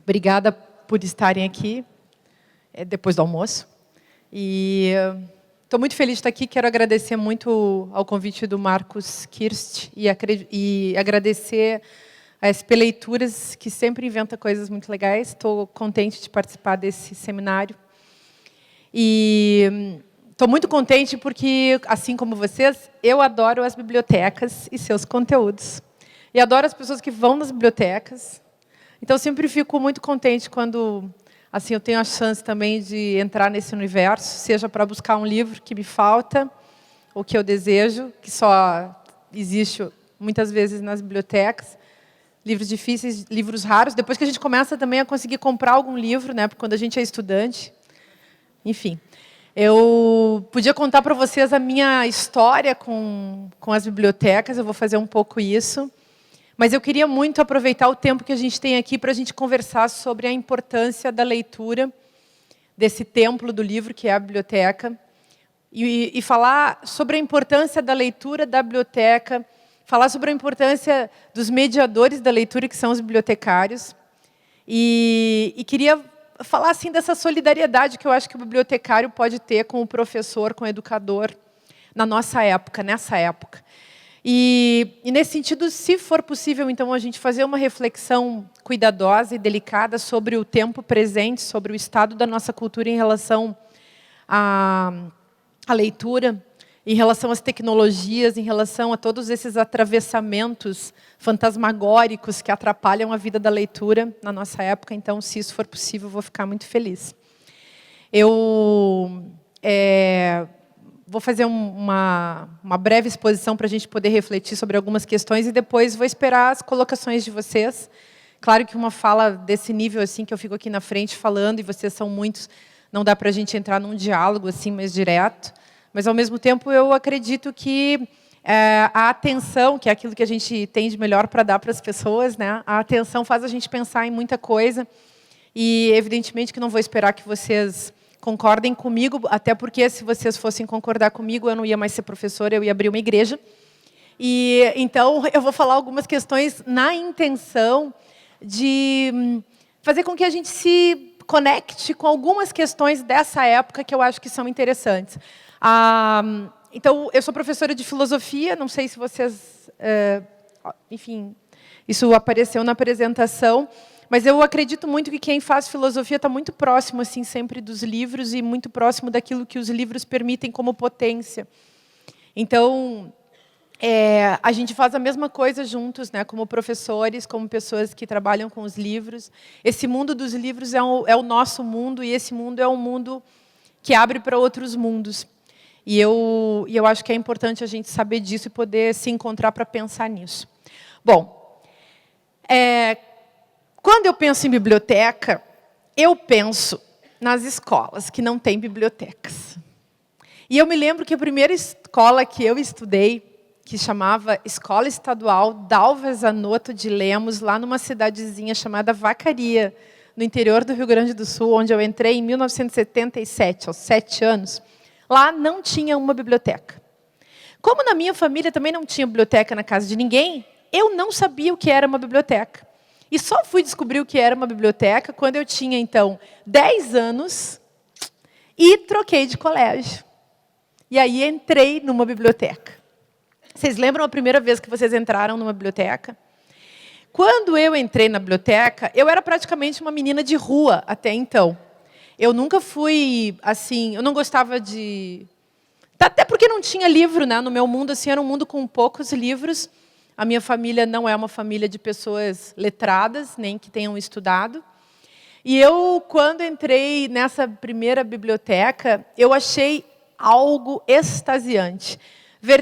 Obrigada por estarem aqui, depois do almoço. E estou muito feliz de estar aqui. Quero agradecer muito ao convite do Marcos Kirst e agradecer a SP Leituras, que sempre inventa coisas muito legais. Estou contente de participar desse seminário. E estou muito contente porque, assim como vocês, eu adoro as bibliotecas e seus conteúdos. E adoro as pessoas que vão nas bibliotecas. Então, eu sempre fico muito contente quando assim, eu tenho a chance também de entrar nesse universo, seja para buscar um livro que me falta, ou que eu desejo, que só existe muitas vezes nas bibliotecas. Livros difíceis, livros raros. Depois que a gente começa também a conseguir comprar algum livro, né, quando a gente é estudante. Enfim, eu podia contar para vocês a minha história com as bibliotecas, eu vou fazer um pouco isso. Mas eu queria muito aproveitar o tempo que a gente tem aqui para a gente conversar sobre a importância da leitura, desse templo do livro, que é a biblioteca, e falar sobre a importância da leitura da biblioteca, falar sobre a importância dos mediadores da leitura, que são os bibliotecários, e queria falar assim, dessa solidariedade que eu acho que o bibliotecário pode ter com o professor, com o educador, na nossa época, nessa época. E nesse sentido, se for possível, então, a gente fazer uma reflexão cuidadosa e delicada sobre o tempo presente, sobre o estado da nossa cultura em relação à leitura, em relação às tecnologias, em relação a todos esses atravessamentos fantasmagóricos que atrapalham a vida da leitura na nossa época. Então, se isso for possível, eu vou ficar muito feliz. Eu vou fazer uma breve exposição para a gente poder refletir sobre algumas questões e depois vou esperar as colocações de vocês. Claro que uma fala desse nível assim que eu fico aqui na frente falando e vocês são muitos, não dá para a gente entrar num diálogo assim mais direto, mas ao mesmo tempo eu acredito que a atenção, que é aquilo que a gente tem de melhor para dar para as pessoas, né? A atenção faz a gente pensar em muita coisa e evidentemente que não vou esperar que vocês concordem comigo, até porque se vocês fossem concordar comigo, eu não ia mais ser professora, eu ia abrir uma igreja. E então eu vou falar algumas questões na intenção de fazer com que a gente se conecte com algumas questões dessa época que eu acho que são interessantes. Então, eu sou professora de filosofia, não sei se vocês... enfim, isso apareceu na apresentação. Mas eu acredito muito que quem faz filosofia está muito próximo, assim, sempre dos livros e muito próximo daquilo que os livros permitem como potência. Então, a gente faz a mesma coisa juntos, né, como professores, como pessoas que trabalham com os livros. Esse mundo dos livros é o nosso mundo e esse mundo é um mundo que abre para outros mundos. E eu acho que é importante a gente saber disso e poder se encontrar para pensar nisso. Bom, quando eu penso em biblioteca, eu penso nas escolas que não têm bibliotecas. E eu me lembro que a primeira escola que eu estudei, que chamava Escola Estadual Dalva Zanotto de Lemos, lá numa cidadezinha chamada Vacaria, no interior do Rio Grande do Sul, onde eu entrei em 1977, aos 7 anos, lá não tinha uma biblioteca. Como na minha família também não tinha biblioteca na casa de ninguém, eu não sabia o que era uma biblioteca. E só fui descobrir o que era uma biblioteca quando eu tinha, então, 10 anos e troquei de colégio. E aí entrei numa biblioteca. Vocês lembram a primeira vez que vocês entraram numa biblioteca? Quando eu entrei na biblioteca, eu era praticamente uma menina de rua até então. Eu nunca fui, assim, eu não gostava de... Até porque não tinha livro, né? No meu mundo, assim, era um mundo com poucos livros. A minha família não é uma família de pessoas letradas, nem que tenham estudado. E eu, quando entrei nessa primeira biblioteca, eu achei algo extasiante.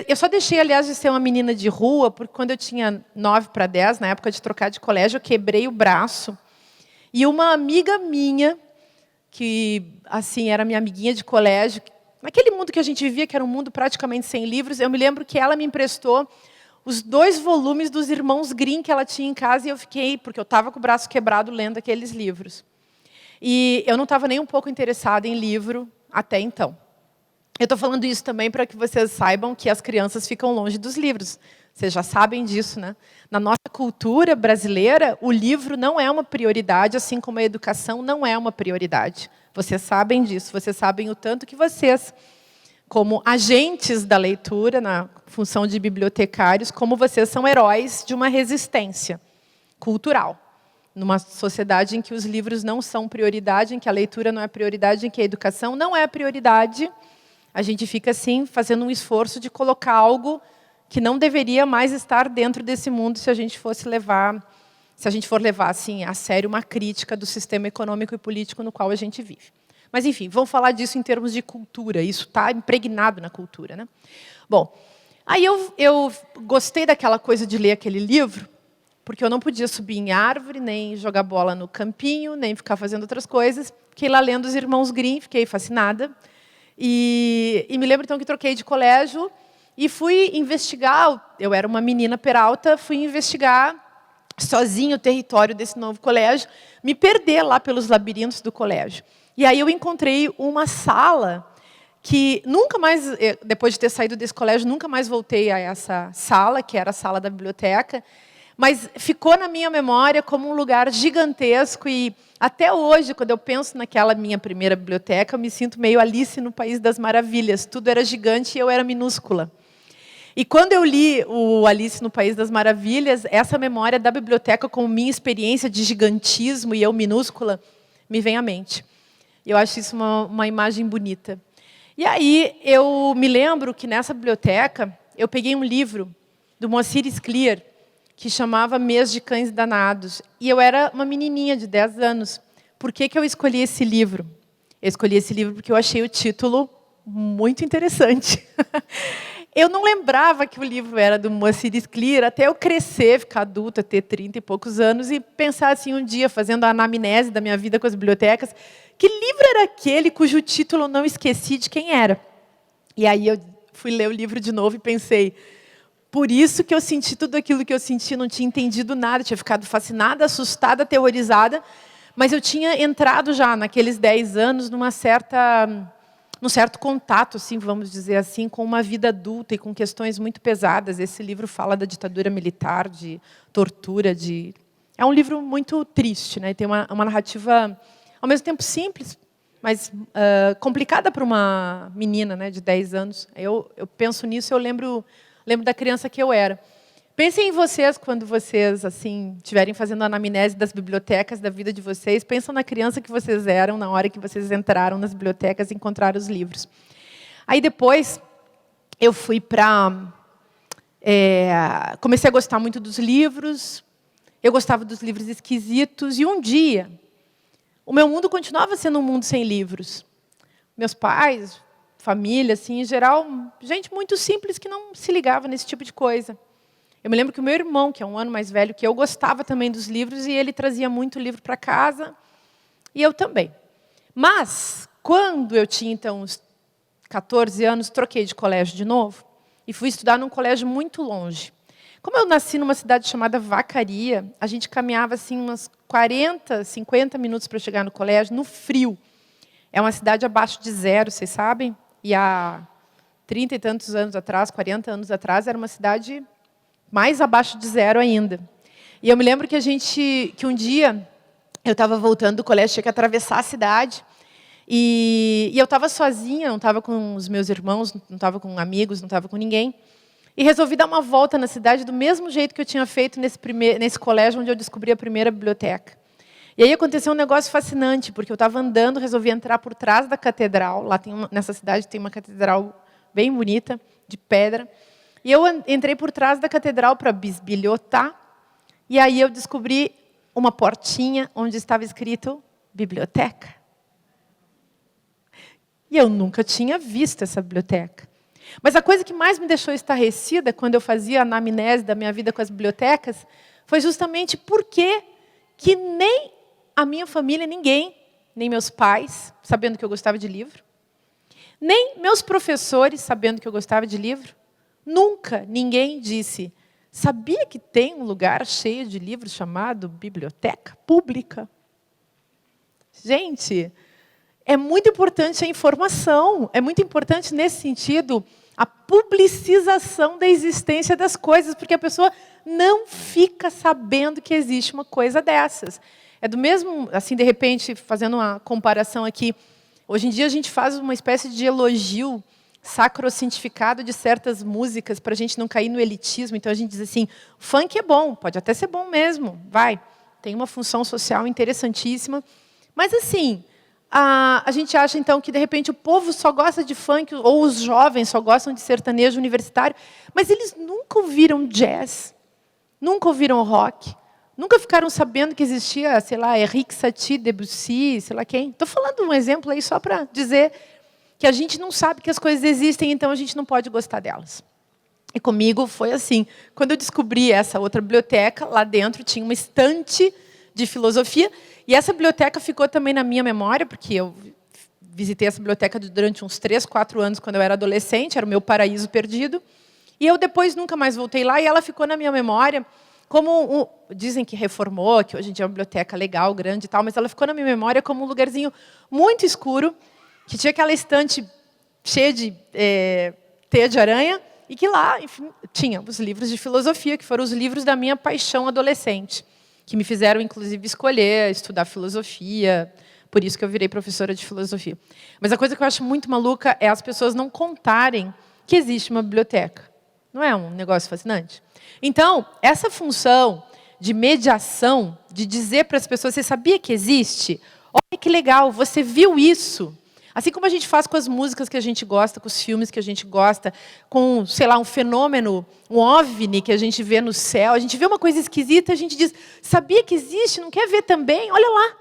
Eu só deixei, aliás, de ser uma menina de rua, porque quando eu tinha 9 para 10, na época de trocar de colégio, eu quebrei o braço. E uma amiga minha, que assim era minha amiguinha de colégio, naquele mundo que a gente vivia, que era um mundo praticamente sem livros, eu me lembro que ela me emprestou os 2 volumes dos Irmãos Grimm que ela tinha em casa e eu fiquei, porque eu estava com o braço quebrado lendo aqueles livros. E eu não estava nem um pouco interessada em livro até então. Eu estou falando isso também para que vocês saibam que as crianças ficam longe dos livros. Vocês já sabem disso, né? Na nossa cultura brasileira, o livro não é uma prioridade, assim como a educação não é uma prioridade. Vocês sabem disso, vocês sabem o tanto que vocês, como agentes da leitura, na função de bibliotecários, como vocês são heróis de uma resistência cultural. Numa sociedade em que os livros não são prioridade, em que a leitura não é prioridade, em que a educação não é prioridade, a gente fica, assim, fazendo um esforço de colocar algo que não deveria mais estar dentro desse mundo se a gente for levar assim, a sério uma crítica do sistema econômico e político no qual a gente vive. Mas, enfim, vamos falar disso em termos de cultura. Isso está impregnado na cultura, né? Bom, aí eu gostei daquela coisa de ler aquele livro, porque eu não podia subir em árvore, nem jogar bola no campinho, nem ficar fazendo outras coisas. Fiquei lá lendo Os Irmãos Grimm, fiquei fascinada. E me lembro, então, que troquei de colégio e fui investigar. Eu era uma menina peralta, fui investigar sozinha o território desse novo colégio, me perder lá pelos labirintos do colégio. E aí eu encontrei uma sala que nunca mais, depois de ter saído desse colégio, nunca mais voltei a essa sala, que era a sala da biblioteca, mas ficou na minha memória como um lugar gigantesco e até hoje, quando eu penso naquela minha primeira biblioteca, eu me sinto meio Alice no País das Maravilhas. Tudo era gigante e eu era minúscula. E quando eu li o Alice no País das Maravilhas, essa memória da biblioteca como minha experiência de gigantismo e eu minúscula me vem à mente. Eu acho isso uma imagem bonita. E aí eu me lembro que nessa biblioteca eu peguei um livro do Moacir Scliar, que chamava Mês de Cães Danados. E eu era uma menininha de 10 anos. Por que eu escolhi esse livro? Eu escolhi esse livro porque eu achei o título muito interessante. Eu não lembrava que o livro era do Moacir Scliar, até eu crescer, ficar adulta, ter 30 e poucos anos, e pensar assim um dia, fazendo a anamnese da minha vida com as bibliotecas, que livro era aquele cujo título eu não esqueci de quem era? E aí eu fui ler o livro de novo e pensei, por isso que eu senti tudo aquilo que eu senti, não tinha entendido nada, tinha ficado fascinada, assustada, aterrorizada, mas eu tinha entrado já naqueles 10 anos num certo contato, assim, vamos dizer assim, com uma vida adulta e com questões muito pesadas. Esse livro fala da ditadura militar, de tortura, É um livro muito triste, né? Tem uma narrativa, ao mesmo tempo, simples, mas complicada para uma menina, né, de 10 anos. Eu penso nisso, eu lembro da criança que eu era. Pensem em vocês quando vocês assim estiverem fazendo a anamnese das bibliotecas da vida de vocês. Pensam na criança que vocês eram na hora que vocês entraram nas bibliotecas e encontraram os livros. Aí depois eu fui comecei a gostar muito dos livros. Eu gostava dos livros esquisitos. E um dia, o meu mundo continuava sendo um mundo sem livros. Meus pais, família, assim, em geral, gente muito simples que não se ligava nesse tipo de coisa. Eu me lembro que o meu irmão, que é um ano mais velho que eu, gostava também dos livros e ele trazia muito livro para casa, e eu também. Mas, quando eu tinha, então, uns 14 anos, troquei de colégio de novo e fui estudar num colégio muito longe. Como eu nasci numa cidade chamada Vacaria, a gente caminhava assim, uns 40, 50 minutos para chegar no colégio, no frio. É uma cidade abaixo de zero, vocês sabem? E há 30 e tantos anos atrás, 40 anos atrás, era uma cidade mais abaixo de zero ainda. E eu me lembro que um dia eu estava voltando do colégio, tinha que atravessar a cidade, e eu estava sozinha, não estava com os meus irmãos, não estava com amigos, não estava com ninguém, e resolvi dar uma volta na cidade do mesmo jeito que eu tinha feito nesse colégio onde eu descobri a primeira biblioteca. E aí aconteceu um negócio fascinante, porque eu estava andando, resolvi entrar por trás da catedral, nessa cidade tem uma catedral bem bonita, de pedra, e eu entrei por trás da catedral para bisbilhotar, e aí eu descobri uma portinha onde estava escrito biblioteca. E eu nunca tinha visto essa biblioteca. Mas a coisa que mais me deixou estarrecida quando eu fazia a anamnese da minha vida com as bibliotecas foi justamente porque que nem a minha família, ninguém, nem meus pais, sabendo que eu gostava de livro, nem meus professores, sabendo que eu gostava de livro, nunca ninguém disse, sabia que tem um lugar cheio de livros chamado biblioteca pública? Gente, é muito importante a informação, é muito importante nesse sentido a publicização da existência das coisas, porque a pessoa não fica sabendo que existe uma coisa dessas. É do mesmo, assim, de repente, fazendo uma comparação aqui, hoje em dia a gente faz uma espécie de elogio sacro-cientificado de certas músicas para a gente não cair no elitismo. Então a gente diz assim, funk é bom, pode até ser bom mesmo, vai, tem uma função social interessantíssima, mas assim, a gente acha então que de repente o povo só gosta de funk, ou os jovens só gostam de sertanejo universitário, mas eles nunca ouviram jazz, nunca ouviram rock, nunca ficaram sabendo que existia, sei lá, Henrique Satie, Debussy, sei lá quem. Estou falando um exemplo aí só para dizer que a gente não sabe que as coisas existem, então a gente não pode gostar delas. E comigo foi assim. Quando eu descobri essa outra biblioteca, lá dentro tinha uma estante de filosofia, e essa biblioteca ficou também na minha memória, porque eu visitei essa biblioteca durante uns 3, 4 anos, quando eu era adolescente, era o meu paraíso perdido, e eu depois nunca mais voltei lá, e ela ficou na minha memória, como dizem que reformou, que hoje em dia é uma biblioteca legal, grande e tal, mas ela ficou na minha memória como um lugarzinho muito escuro, que tinha aquela estante cheia de teia de aranha, e que lá, enfim, tinha os livros de filosofia, que foram os livros da minha paixão adolescente, que me fizeram, inclusive, escolher, estudar filosofia, por isso que eu virei professora de filosofia. Mas a coisa que eu acho muito maluca é as pessoas não contarem que existe uma biblioteca. Não é um negócio fascinante? Então, essa função de mediação, de dizer para as pessoas, você sabia que existe? Olha que legal, você viu isso? Assim como a gente faz com as músicas que a gente gosta, com os filmes que a gente gosta, com, sei lá, um fenômeno, um OVNI que a gente vê no céu, a gente vê uma coisa esquisita, a gente diz, sabia que existe? Não quer ver também? Olha lá.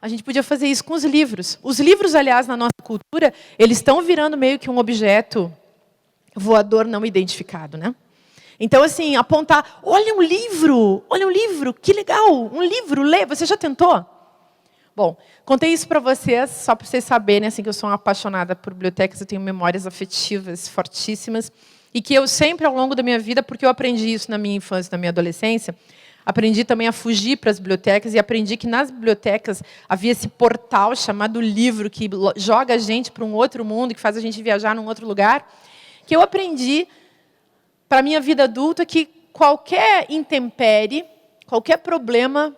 A gente podia fazer isso com os livros. Os livros, aliás, na nossa cultura, eles estão virando meio que um objeto voador não identificado, né? Então, assim, apontar, olha um livro, que legal, um livro, lê, você já tentou? Bom, contei isso para vocês, só para vocês saberem assim, que eu sou uma apaixonada por bibliotecas, eu tenho memórias afetivas fortíssimas, e que eu sempre, ao longo da minha vida, porque eu aprendi isso na minha infância, na minha adolescência, aprendi também a fugir para as bibliotecas, e aprendi que nas bibliotecas havia esse portal chamado livro, que joga a gente para um outro mundo, que faz a gente viajar num outro lugar, que eu aprendi para a minha vida adulta que qualquer intempérie, qualquer problema,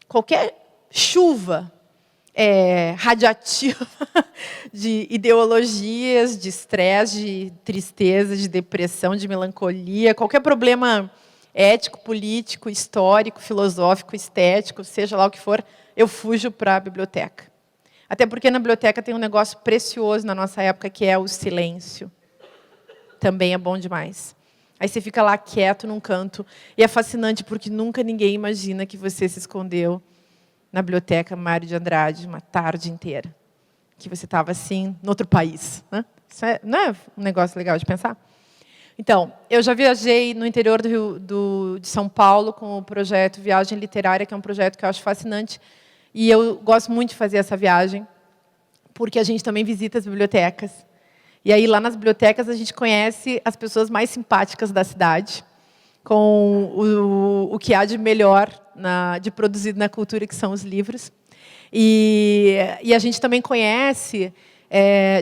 qualquer chuva radiativa de ideologias, de estresse, de tristeza, de depressão, de melancolia, qualquer problema ético, político, histórico, filosófico, estético, seja lá o que for, eu fujo para a biblioteca. Até porque na biblioteca tem um negócio precioso na nossa época, que é o silêncio. Também é bom demais. Aí você fica lá quieto num canto, e é fascinante porque nunca ninguém imagina que você se escondeu na biblioteca Mário de Andrade uma tarde inteira. Que você estava assim, em outro país. Né? Isso não é um negócio legal de pensar? Então, eu já viajei no interior de São Paulo com o projeto Viagem Literária, que é um projeto que eu acho fascinante. E eu gosto muito de fazer essa viagem, porque a gente também visita as bibliotecas. E aí, lá nas bibliotecas, a gente conhece as pessoas mais simpáticas da cidade, com o que há de melhor de produzido na cultura, que são os livros. E a gente também conhece,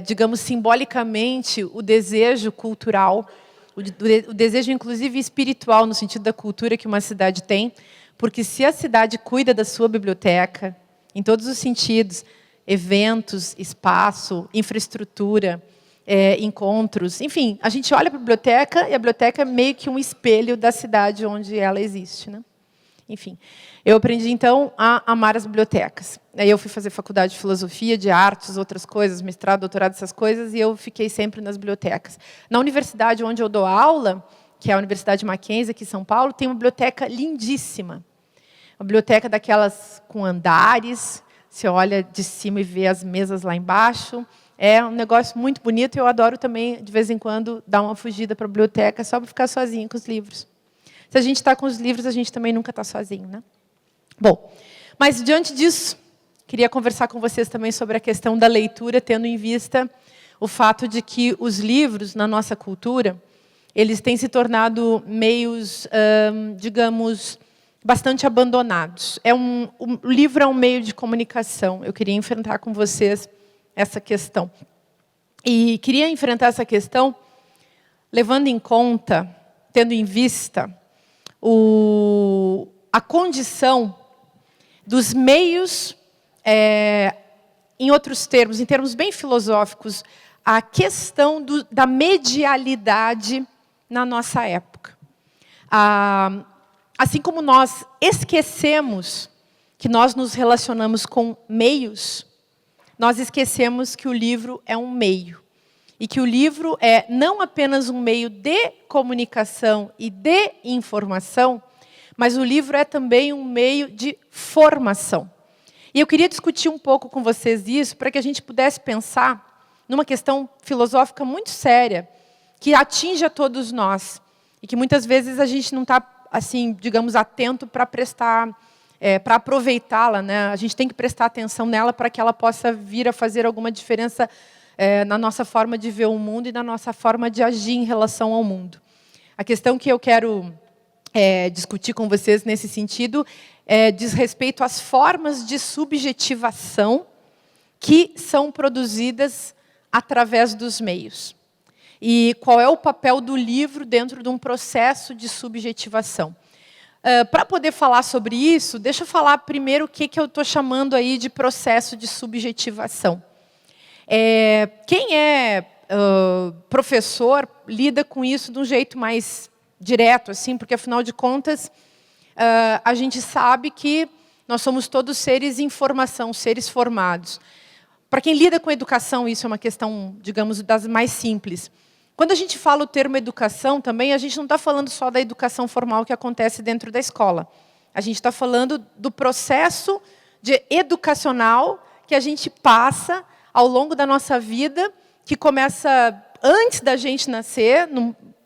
digamos, simbolicamente, o desejo cultural, o desejo, inclusive, espiritual, no sentido da cultura que uma cidade tem, porque se a cidade cuida da sua biblioteca, em todos os sentidos, eventos, espaço, infraestrutura, encontros, enfim, a gente olha para a biblioteca e a biblioteca é meio que um espelho da cidade onde ela existe, né? Enfim, eu aprendi então a amar as bibliotecas. Aí eu fui fazer faculdade de filosofia, de artes, outras coisas, mestrado, doutorado, essas coisas, e eu fiquei sempre nas bibliotecas. Na universidade onde eu dou aula, que é a Universidade Mackenzie, aqui em São Paulo, tem uma biblioteca lindíssima. Uma biblioteca daquelas com andares, você olha de cima e vê as mesas lá embaixo. É um negócio muito bonito, e eu adoro também, de vez em quando, dar uma fugida para a biblioteca, só para ficar sozinha com os livros. Se a gente está com os livros, a gente também nunca está sozinho, né? Bom, mas diante disso, queria conversar com vocês também sobre a questão da leitura, tendo em vista o fato de que os livros, na nossa cultura, eles têm se tornado meios, digamos, bastante abandonados. O livro é um meio de comunicação. Eu queria enfrentar com vocês essa questão. E queria enfrentar essa questão levando em conta, tendo em vista a condição dos meios, em outros termos, em termos bem filosóficos, a questão da medialidade na nossa época. Assim como nós esquecemos que nós nos relacionamos com meios, nós esquecemos que o livro é um meio. E que o livro é não apenas um meio de comunicação e de informação, mas o livro é também um meio de formação. E eu queria discutir um pouco com vocês isso, para que a gente pudesse pensar numa questão filosófica muito séria, que atinge a todos nós. E que muitas vezes a gente não está, assim, digamos, atento para prestar, para aproveitá-la, né? A gente tem que prestar atenção nela para que ela possa vir a fazer alguma diferença na nossa forma de ver o mundo e na nossa forma de agir em relação ao mundo. A questão que eu quero discutir com vocês nesse sentido diz respeito às formas de subjetivação que são produzidas através dos meios. E qual é o papel do livro dentro de um processo de subjetivação. Para poder falar sobre isso, deixa eu falar primeiro o que eu estou chamando aí de processo de subjetivação. Quem é professor lida com isso de um jeito mais direto, assim, porque, afinal de contas, a gente sabe que nós somos todos seres em formação, seres formados. Para quem lida com educação, isso é uma questão, digamos, das mais simples. Quando a gente fala o termo educação, também, a gente não está falando só da educação formal que acontece dentro da escola. A gente está falando do processo educacional que a gente passa ao longo da nossa vida, que começa antes da gente nascer,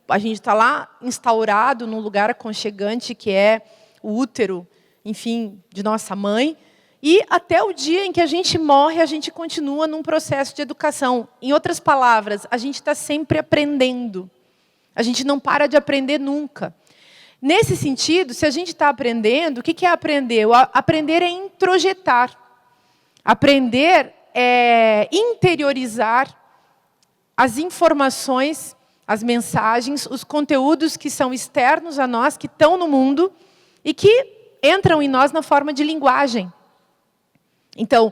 a gente está lá instaurado num lugar aconchegante que é o útero, enfim, de nossa mãe, e até o dia em que a gente morre, a gente continua num processo de educação. Em outras palavras, a gente está sempre aprendendo. A gente não para de aprender nunca. Nesse sentido, se a gente está aprendendo, o que é aprender? Aprender é introjetar. Aprender é interiorizar as informações, as mensagens, os conteúdos que são externos a nós, que estão no mundo e que entram em nós na forma de linguagem. Então,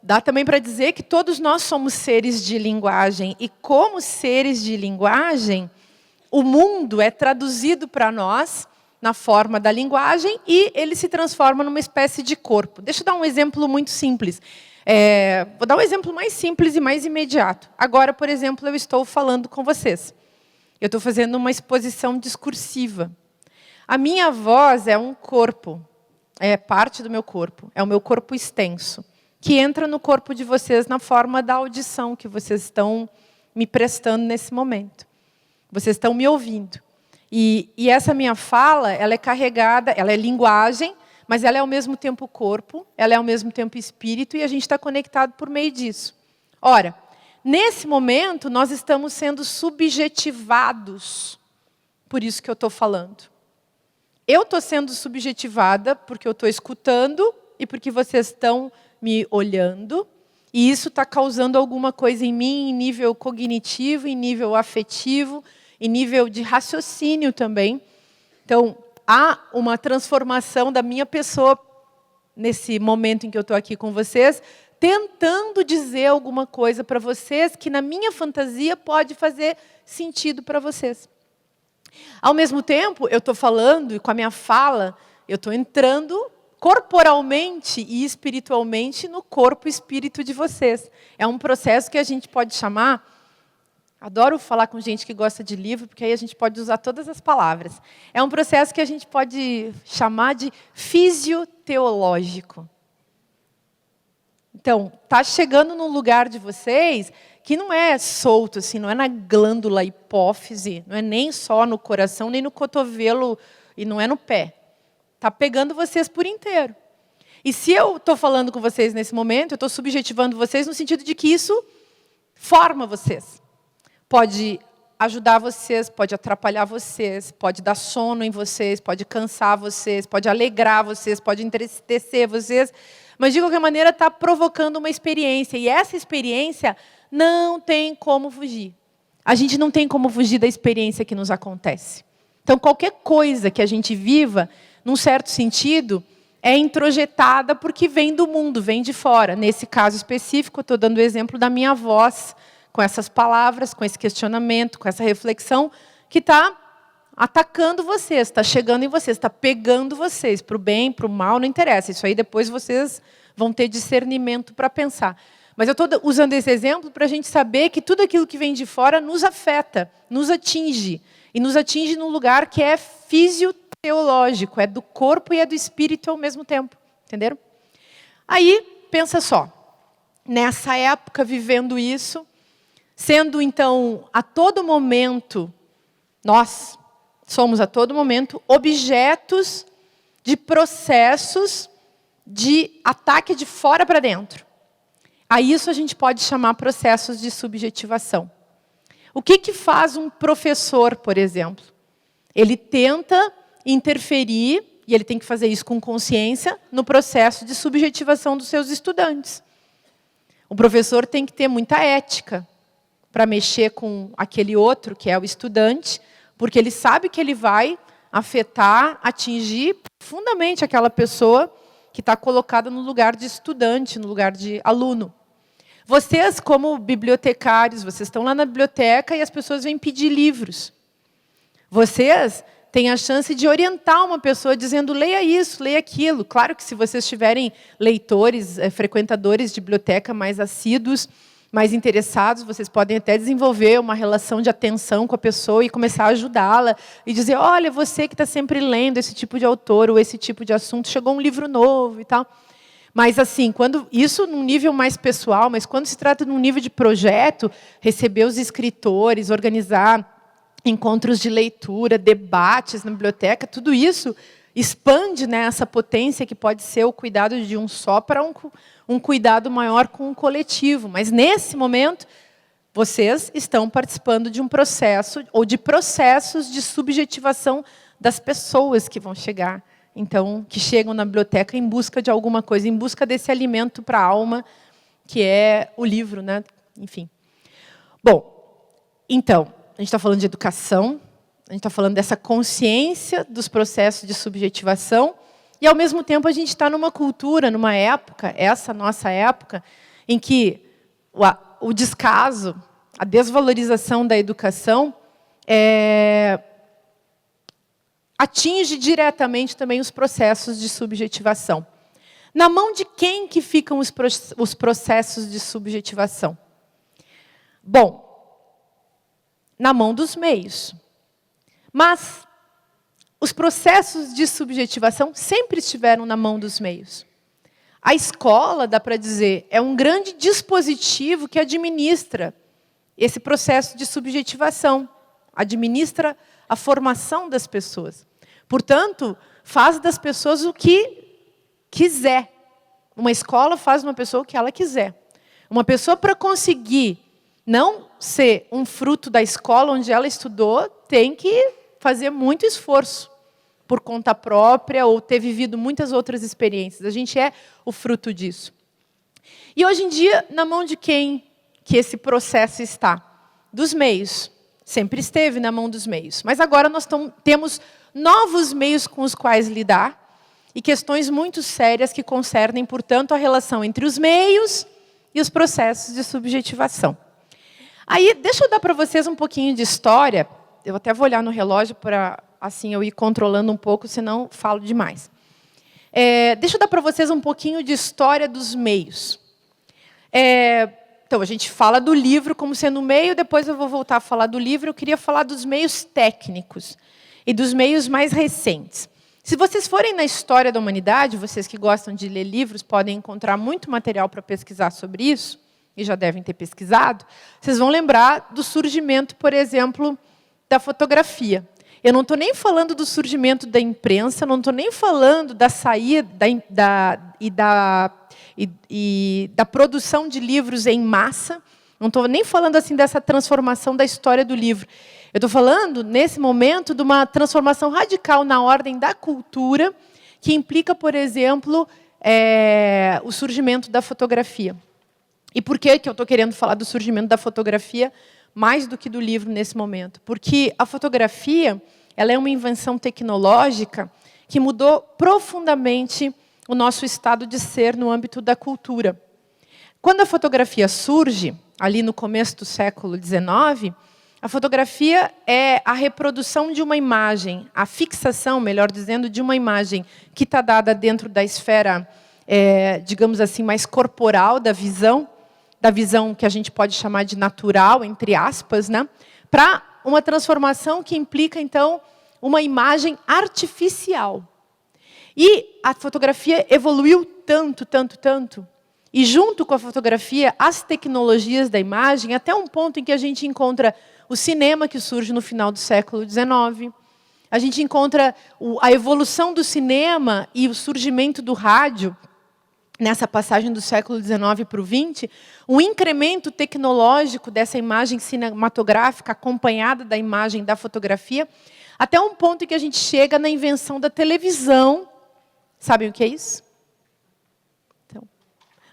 dá também para dizer que todos nós somos seres de linguagem. E como seres de linguagem, o mundo é traduzido para nós na forma da linguagem e ele se transforma numa espécie de corpo. Deixa eu dar um exemplo muito simples. Vou dar um exemplo mais simples e mais imediato. Agora, por exemplo, eu estou falando com vocês. Eu estou fazendo uma exposição discursiva. A minha voz é um corpo, é parte do meu corpo, é o meu corpo extenso, que entra no corpo de vocês na forma da audição que vocês estão me prestando nesse momento. Vocês estão me ouvindo. E essa minha fala, ela é carregada, ela é linguagem, mas ela é ao mesmo tempo corpo, ela é ao mesmo tempo espírito, e a gente está conectado por meio disso. Ora, nesse momento, nós estamos sendo subjetivados por isso que eu estou falando. Eu estou sendo subjetivada porque eu estou escutando e porque vocês estão me olhando, e isso está causando alguma coisa em mim, em nível cognitivo, em nível afetivo, em nível de raciocínio também. Então, há uma transformação da minha pessoa nesse momento em que eu estou aqui com vocês, tentando dizer alguma coisa para vocês que, na minha fantasia, pode fazer sentido para vocês. Ao mesmo tempo, eu estou falando, e com a minha fala, eu estou entrando corporalmente e espiritualmente no corpo e espírito de vocês. É um processo que a gente pode chamar... Adoro falar com gente que gosta de livro, porque aí a gente pode usar todas as palavras. É um processo que a gente pode chamar de fisioteológico. Então, está chegando num lugar de vocês que não é solto, assim, não é na glândula hipófise, não é nem só no coração, nem no cotovelo, e não é no pé. Está pegando vocês por inteiro. E se eu estou falando com vocês nesse momento, eu estou subjetivando vocês no sentido de que isso forma vocês. Pode ajudar vocês, pode atrapalhar vocês, pode dar sono em vocês, pode cansar vocês, pode alegrar vocês, pode entristecer vocês, mas de qualquer maneira está provocando uma experiência, e essa experiência não tem como fugir. A gente não tem como fugir da experiência que nos acontece. Então, qualquer coisa que a gente viva, num certo sentido, é introjetada porque vem do mundo, vem de fora. Nesse caso específico, eu estou dando o exemplo da minha voz, com essas palavras, com esse questionamento, com essa reflexão, que está atacando vocês, está chegando em vocês, está pegando vocês, para o bem, para o mal, não interessa. Isso aí depois vocês vão ter discernimento para pensar. Mas eu estou usando esse exemplo para a gente saber que tudo aquilo que vem de fora nos afeta, nos atinge. E nos atinge num lugar que é fisioteológico, é do corpo e é do espírito ao mesmo tempo. Entenderam? Aí, pensa só. Nessa época, vivendo isso, sendo, então, a todo momento, nós somos a todo momento objetos de processos de ataque de fora para dentro. A isso a gente pode chamar processos de subjetivação. O que faz um professor, por exemplo? Ele tenta interferir, e ele tem que fazer isso com consciência, no processo de subjetivação dos seus estudantes. O professor tem que ter muita ética para mexer com aquele outro, que é o estudante, porque ele sabe que ele vai afetar, atingir profundamente aquela pessoa que está colocada no lugar de estudante, no lugar de aluno. Vocês, como bibliotecários, vocês estão lá na biblioteca e as pessoas vêm pedir livros. Vocês têm a chance de orientar uma pessoa dizendo, leia isso, leia aquilo. Claro que se vocês tiverem leitores, frequentadores de biblioteca mais assíduos, mais interessados, vocês podem até desenvolver uma relação de atenção com a pessoa e começar a ajudá-la. E dizer, olha, você que está sempre lendo esse tipo de autor ou esse tipo de assunto, chegou um livro novo e tal. Mas, assim, quando isso num nível mais pessoal, mas quando se trata de um nível de projeto, receber os escritores, organizar encontros de leitura, debates na biblioteca, tudo isso expande, né, essa potência que pode ser o cuidado de um só para um cuidado maior com o coletivo. Mas, nesse momento, vocês estão participando de um processo, ou de processos de subjetivação das pessoas que vão chegar. Então, que chegam na biblioteca em busca de alguma coisa, em busca desse alimento para a alma, que é o livro, né? Enfim. Bom, então, a gente está falando de educação, a gente está falando dessa consciência dos processos de subjetivação, e, ao mesmo tempo, a gente está numa cultura, numa época, essa nossa época, em que o descaso, a desvalorização da educação atinge diretamente também os processos de subjetivação. Na mão de quem que ficam os processos de subjetivação? Bom, na mão dos meios. Mas os processos de subjetivação sempre estiveram na mão dos meios. A escola, dá para dizer, é um grande dispositivo que administra esse processo de subjetivação, administra a formação das pessoas. Portanto, faz das pessoas o que quiser. Uma escola faz uma pessoa o que ela quiser. Uma pessoa, para conseguir não ser um fruto da escola onde ela estudou, tem que fazer muito esforço por conta própria ou ter vivido muitas outras experiências. A gente é o fruto disso. E hoje em dia, na mão de quem que esse processo está? Dos meios. Sempre esteve na mão dos meios. Mas agora nós temos novos meios com os quais lidar e questões muito sérias que concernem, portanto, a relação entre os meios e os processos de subjetivação. Aí, deixa eu dar para vocês um pouquinho de história. Eu até vou olhar no relógio para assim eu ir controlando um pouco, senão falo demais. Deixa eu dar para vocês um pouquinho de história dos meios. Então, a gente fala do livro como sendo meio, depois eu vou voltar a falar do livro. Eu queria falar dos meios técnicos e dos meios mais recentes. Se vocês forem na história da humanidade, vocês que gostam de ler livros, podem encontrar muito material para pesquisar sobre isso, e já devem ter pesquisado, vocês vão lembrar do surgimento, por exemplo, da fotografia. Eu não estou nem falando do surgimento da imprensa, não estou nem falando da saída da produção de livros em massa, não estou nem falando assim dessa transformação da história do livro. Eu estou falando, nesse momento, de uma transformação radical na ordem da cultura, que implica, por exemplo, o surgimento da fotografia. E por que eu estou querendo falar do surgimento da fotografia? mais do que do livro nesse momento. Porque a fotografia, ela é uma invenção tecnológica que mudou profundamente o nosso estado de ser no âmbito da cultura. Quando a fotografia surge, ali no começo do século XIX, a fotografia é a reprodução de uma imagem, a fixação, melhor dizendo, de uma imagem que está dada dentro da esfera, digamos assim, mais corporal da visão que a gente pode chamar de natural, entre aspas, né? Para uma transformação que implica, então, uma imagem artificial. E a fotografia evoluiu tanto, tanto, tanto, e junto com a fotografia, as tecnologias da imagem, até um ponto em que a gente encontra o cinema, que surge no final do século XIX, a gente encontra a evolução do cinema e o surgimento do rádio, nessa passagem do século XIX para o XX, um incremento tecnológico dessa imagem cinematográfica acompanhada da imagem da fotografia, até um ponto em que a gente chega na invenção da televisão. Sabem o que é isso? Então,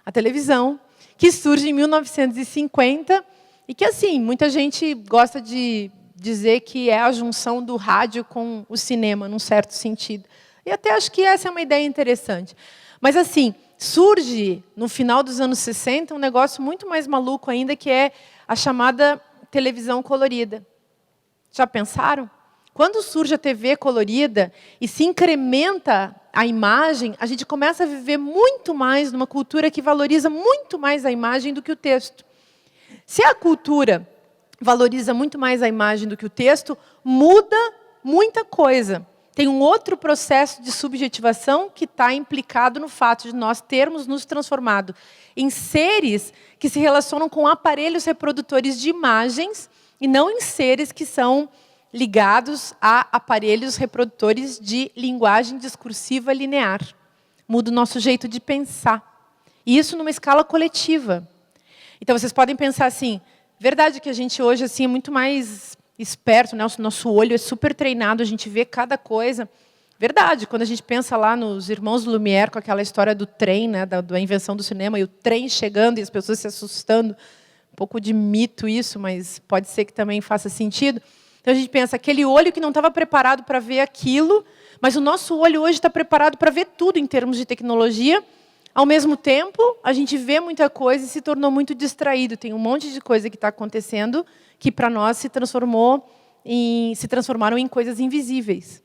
a televisão, que surge em 1950 e que, assim, muita gente gosta de dizer que é a junção do rádio com o cinema, num certo sentido. E até acho que essa é uma ideia interessante. Mas, assim, surge, no final dos anos 60, um negócio muito mais maluco ainda, que é a chamada televisão colorida. Já pensaram? Quando surge a TV colorida e se incrementa a imagem, a gente começa a viver muito mais numa cultura que valoriza muito mais a imagem do que o texto. Se a cultura valoriza muito mais a imagem do que o texto, muda muita coisa. Tem um outro processo de subjetivação que está implicado no fato de nós termos nos transformado em seres que se relacionam com aparelhos reprodutores de imagens e não em seres que são ligados a aparelhos reprodutores de linguagem discursiva linear. Muda o nosso jeito de pensar. E isso numa escala coletiva. Então, vocês podem pensar assim, verdade que a gente hoje assim, é muito mais esperto, né? O nosso olho é super treinado, a gente vê cada coisa. Verdade, quando a gente pensa lá nos irmãos Lumière, com aquela história do trem, né? da invenção do cinema, e o trem chegando e as pessoas se assustando. Um pouco de mito isso, mas pode ser que também faça sentido. Então, a gente pensa, aquele olho que não estava preparado para ver aquilo, mas o nosso olho hoje está preparado para ver tudo em termos de tecnologia. Ao mesmo tempo, a gente vê muita coisa e se tornou muito distraído. Tem um monte de coisa que está acontecendo que, para nós, se transformaram em coisas invisíveis.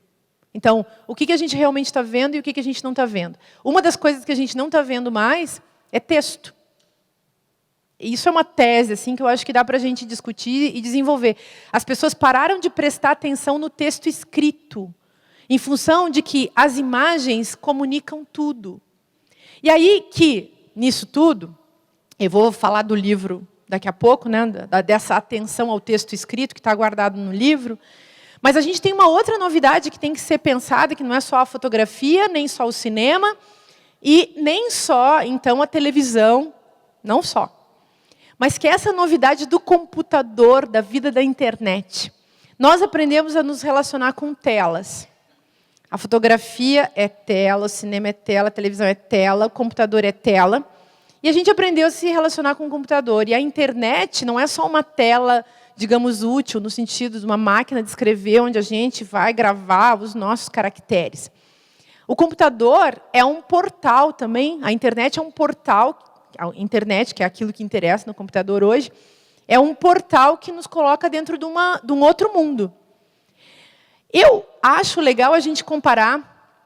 Então, o que a gente realmente está vendo e o que a gente não está vendo? Uma das coisas que a gente não está vendo mais é texto. Isso é uma tese assim, que eu acho que dá para a gente discutir e desenvolver. As pessoas pararam de prestar atenção no texto escrito, em função de que as imagens comunicam tudo. E aí que, nisso tudo, eu vou falar do livro daqui a pouco, né, dessa atenção ao texto escrito que está guardado no livro, mas a gente tem uma outra novidade que tem que ser pensada, que não é só a fotografia, nem só o cinema, e nem só, então, a televisão, não só. Mas que é essa novidade do computador, da vida da internet. Nós aprendemos a nos relacionar com telas. A fotografia é tela, o cinema é tela, a televisão é tela, o computador é tela. E a gente aprendeu a se relacionar com o computador. E a internet não é só uma tela, digamos, útil, no sentido de uma máquina de escrever, onde a gente vai gravar os nossos caracteres. O computador é um portal também. A internet é um portal. A internet, que é aquilo que interessa no computador hoje, é um portal que nos coloca dentro de um outro mundo. Eu acho legal a gente comparar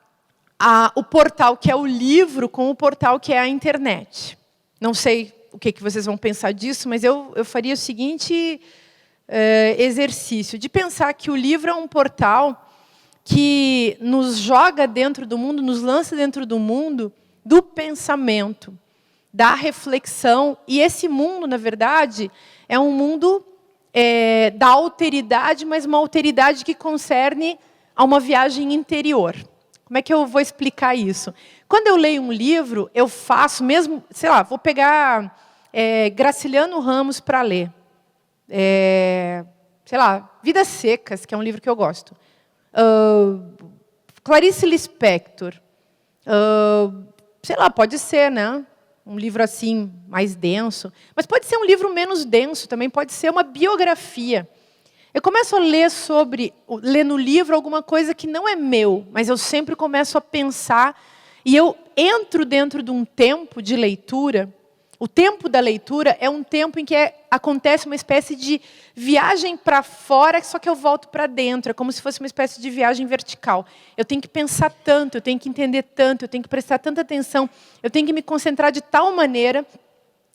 o portal que é o livro com o portal que é a internet. Não sei o que vocês vão pensar disso, mas eu faria o seguinte exercício, de pensar que o livro é um portal que nos joga dentro do mundo, nos lança dentro do mundo do pensamento, da reflexão. E esse mundo, na verdade, é um mundo da alteridade, mas uma alteridade que concerne a uma viagem interior. Como é que eu vou explicar isso? Quando eu leio um livro, eu faço mesmo, sei lá, vou pegar Graciliano Ramos para ler. Sei lá, Vidas Secas, que é um livro que eu gosto. Clarice Lispector. Sei lá, pode ser, né? um livro assim, mais denso. Mas pode ser um livro menos denso também, pode ser uma biografia. Eu começo a ler no livro alguma coisa que não é meu, mas eu sempre começo a pensar, e eu entro dentro de um tempo de leitura. O tempo da leitura é um tempo em que acontece uma espécie de viagem para fora, só que eu volto para dentro. É como se fosse uma espécie de viagem vertical. Eu tenho que pensar tanto, eu tenho que entender tanto, eu tenho que prestar tanta atenção, eu tenho que me concentrar de tal maneira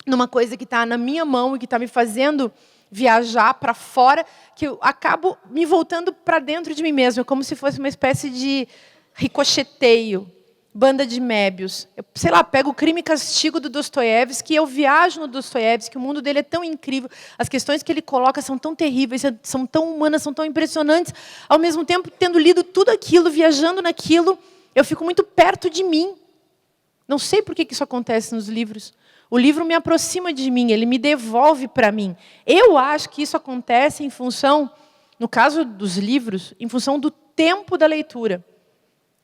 numa coisa que está na minha mão e que está me fazendo viajar para fora, que eu acabo me voltando para dentro de mim mesmo. É como se fosse uma espécie de ricocheteio. Banda de Mébius. Eu, sei lá, pego o Crime e Castigo do Dostoiévski, eu viajo no Dostoiévski, o mundo dele é tão incrível, as questões que ele coloca são tão terríveis, são tão humanas, são tão impressionantes. Ao mesmo tempo, tendo lido tudo aquilo, viajando naquilo, eu fico muito perto de mim. Não sei por que isso acontece nos livros. O livro me aproxima de mim, ele me devolve para mim. Eu acho que isso acontece em função, no caso dos livros, em função do tempo da leitura.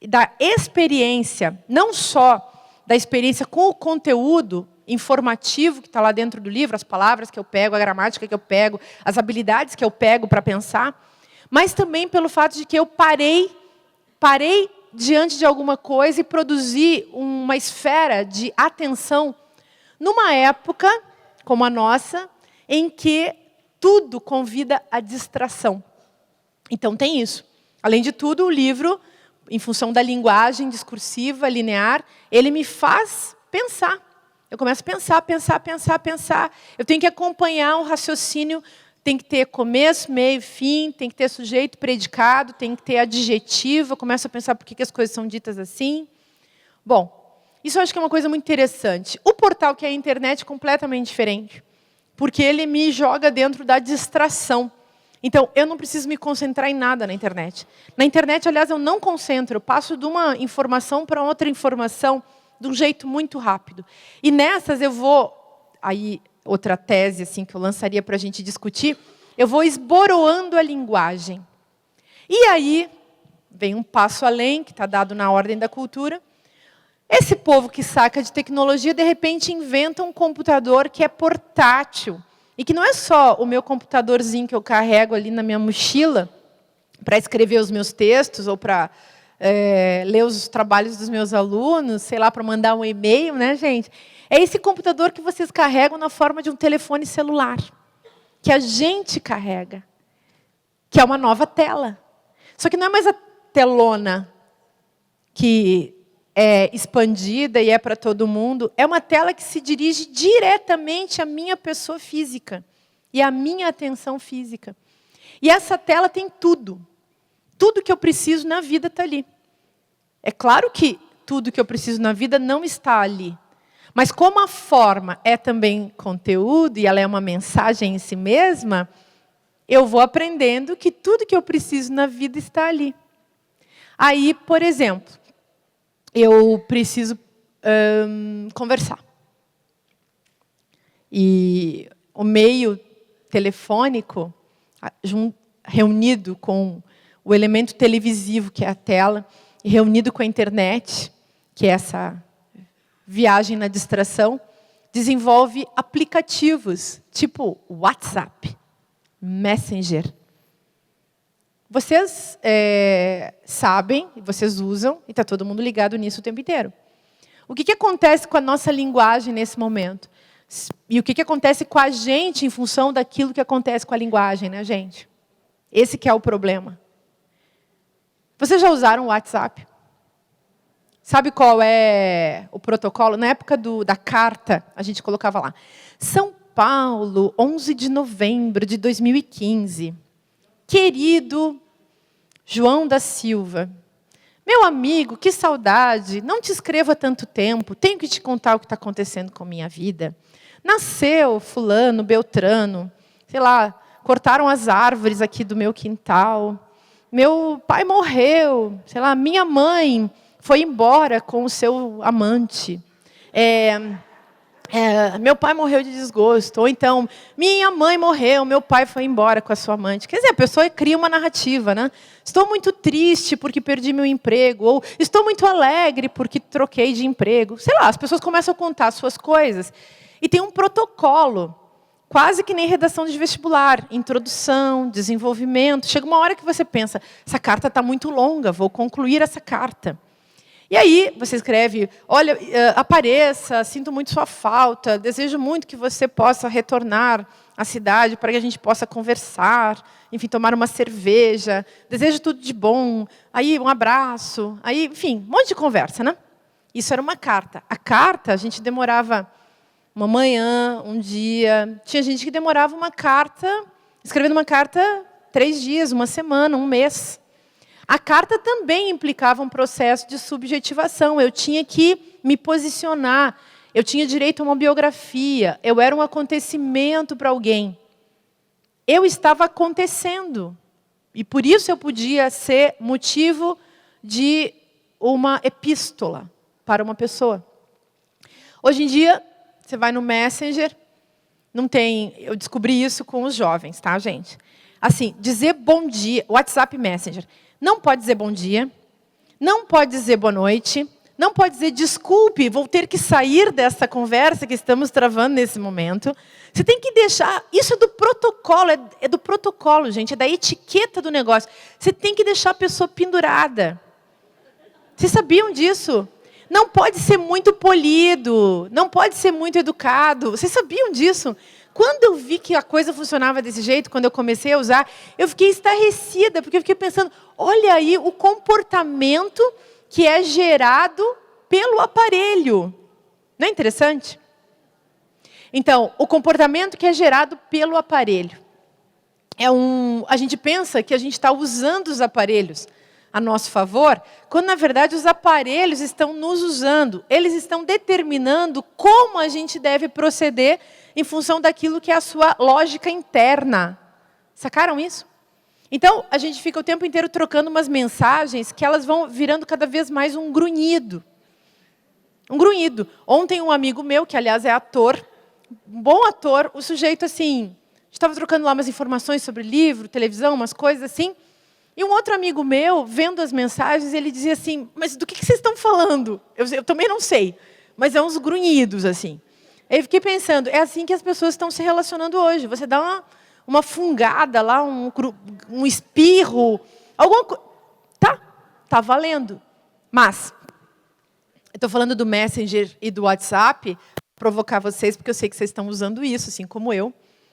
Da experiência, não só da experiência com o conteúdo informativo que está lá dentro do livro, as palavras que eu pego, a gramática que eu pego, as habilidades que eu pego para pensar, mas também pelo fato de que eu parei diante de alguma coisa e produzi uma esfera de atenção numa época como a nossa, em que tudo convida à distração. Então tem isso. Além de tudo, o livro, em função da linguagem discursiva, linear, ele me faz pensar. Eu começo a pensar. Eu tenho que acompanhar um raciocínio, tem que ter começo, meio, fim, tem que ter sujeito, predicado, tem que ter adjetivo. Eu começo a pensar por que as coisas são ditas assim. Bom, isso eu acho que é uma coisa muito interessante. O portal, que é a internet, é completamente diferente, porque ele me joga dentro da distração. Então, eu não preciso me concentrar em nada na internet. Na internet, aliás, eu não concentro. Eu passo de uma informação para outra informação de um jeito muito rápido. E nessas eu vou... Aí, outra tese assim, que eu lançaria para a gente discutir. Eu vou esboroando a linguagem. E aí, vem um passo além, que está dado na ordem da cultura. Esse povo que saca de tecnologia, de repente, inventa um computador que é portátil. E que não é só o meu computadorzinho que eu carrego ali na minha mochila para escrever os meus textos ou para ler os trabalhos dos meus alunos, sei lá, para mandar um e-mail, né, gente? É esse computador que vocês carregam na forma de um telefone celular, que a gente carrega, que é uma nova tela. Só que não é mais a telona que é expandida e é para todo mundo, é uma tela que se dirige diretamente à minha pessoa física e à minha atenção física. E essa tela tem tudo. Tudo que eu preciso na vida está ali. É claro que tudo que eu preciso na vida não está ali. Mas como a forma é também conteúdo e ela é uma mensagem em si mesma, eu vou aprendendo que tudo que eu preciso na vida está ali. Aí, por exemplo, eu preciso conversar. E o meio telefônico, reunido com o elemento televisivo, que é a tela, e reunido com a internet, que é essa viagem na distração, desenvolve aplicativos, tipo WhatsApp, Messenger. Vocês sabem, vocês usam, e está todo mundo ligado nisso o tempo inteiro. O que acontece com a nossa linguagem nesse momento? E o que acontece com a gente em função daquilo que acontece com a linguagem, né, gente? Esse que é o problema. Vocês já usaram o WhatsApp? Sabe qual é o protocolo? Na época da carta, a gente colocava lá. São Paulo, 11 de novembro de 2015. Querido João da Silva, meu amigo, que saudade, não te escrevo há tanto tempo, tenho que te contar o que está acontecendo com a minha vida. Nasceu fulano, beltrano, sei lá, cortaram as árvores aqui do meu quintal. Meu pai morreu, sei lá, minha mãe foi embora com o seu amante. meu pai morreu de desgosto, ou então, minha mãe morreu, meu pai foi embora com a sua amante. Quer dizer, a pessoa cria uma narrativa, né? Estou muito triste porque perdi meu emprego, ou estou muito alegre porque troquei de emprego. Sei lá, as pessoas começam a contar as suas coisas. E tem um protocolo, quase que nem redação de vestibular, introdução, desenvolvimento. Chega uma hora que você pensa, essa carta está muito longa, vou concluir essa carta. E aí, você escreve, olha, apareça, sinto muito sua falta, desejo muito que você possa retornar à cidade para que a gente possa conversar, enfim, tomar uma cerveja, desejo tudo de bom, aí um abraço, aí, enfim, um monte de conversa, né? Isso era uma carta. A carta, a gente demorava uma manhã, um dia, tinha gente que demorava uma carta, escrevendo uma carta 3 dias, uma semana, um mês. A carta também implicava um processo de subjetivação. Eu tinha que me posicionar. Eu tinha direito a uma biografia. Eu era um acontecimento para alguém. Eu estava acontecendo. E por isso eu podia ser motivo de uma epístola para uma pessoa. Hoje em dia, você vai no Messenger, não tem... Eu descobri isso com os jovens, tá, gente? Assim, dizer bom dia, WhatsApp Messenger... Não pode dizer bom dia, não pode dizer boa noite, não pode dizer desculpe, vou ter que sair dessa conversa que estamos travando nesse momento. Você tem que deixar, isso é do protocolo, é do protocolo, gente, é da etiqueta do negócio. Você tem que deixar a pessoa pendurada. Vocês sabiam disso? Não pode ser muito polido, não pode ser muito educado. Vocês sabiam disso? Quando eu vi que a coisa funcionava desse jeito, quando eu comecei a usar, eu fiquei estarrecida, porque eu fiquei pensando, olha aí o comportamento que é gerado pelo aparelho. Não é interessante? Então, o comportamento que é gerado pelo aparelho. A gente pensa que a gente está usando os aparelhos a nosso favor, quando, na verdade, os aparelhos estão nos usando. Eles estão determinando como a gente deve proceder em função daquilo que é a sua lógica interna. Sacaram isso? Então, a gente fica o tempo inteiro trocando umas mensagens que elas vão virando cada vez mais um grunhido. Um grunhido. Ontem, um amigo meu, que, aliás, é ator, um bom ator, o sujeito, assim, a gente estava trocando lá umas informações sobre livro, televisão, umas coisas assim, e um outro amigo meu, vendo as mensagens, ele dizia assim, mas do que vocês estão falando? Eu também não sei, mas é uns grunhidos, assim. Aí eu fiquei pensando, é assim que as pessoas estão se relacionando hoje. Você dá uma fungada lá, um espirro, alguma coisa. Tá valendo. Mas, eu estou falando do Messenger e do WhatsApp, para provocar vocês, porque eu sei que vocês estão usando isso, assim como eu.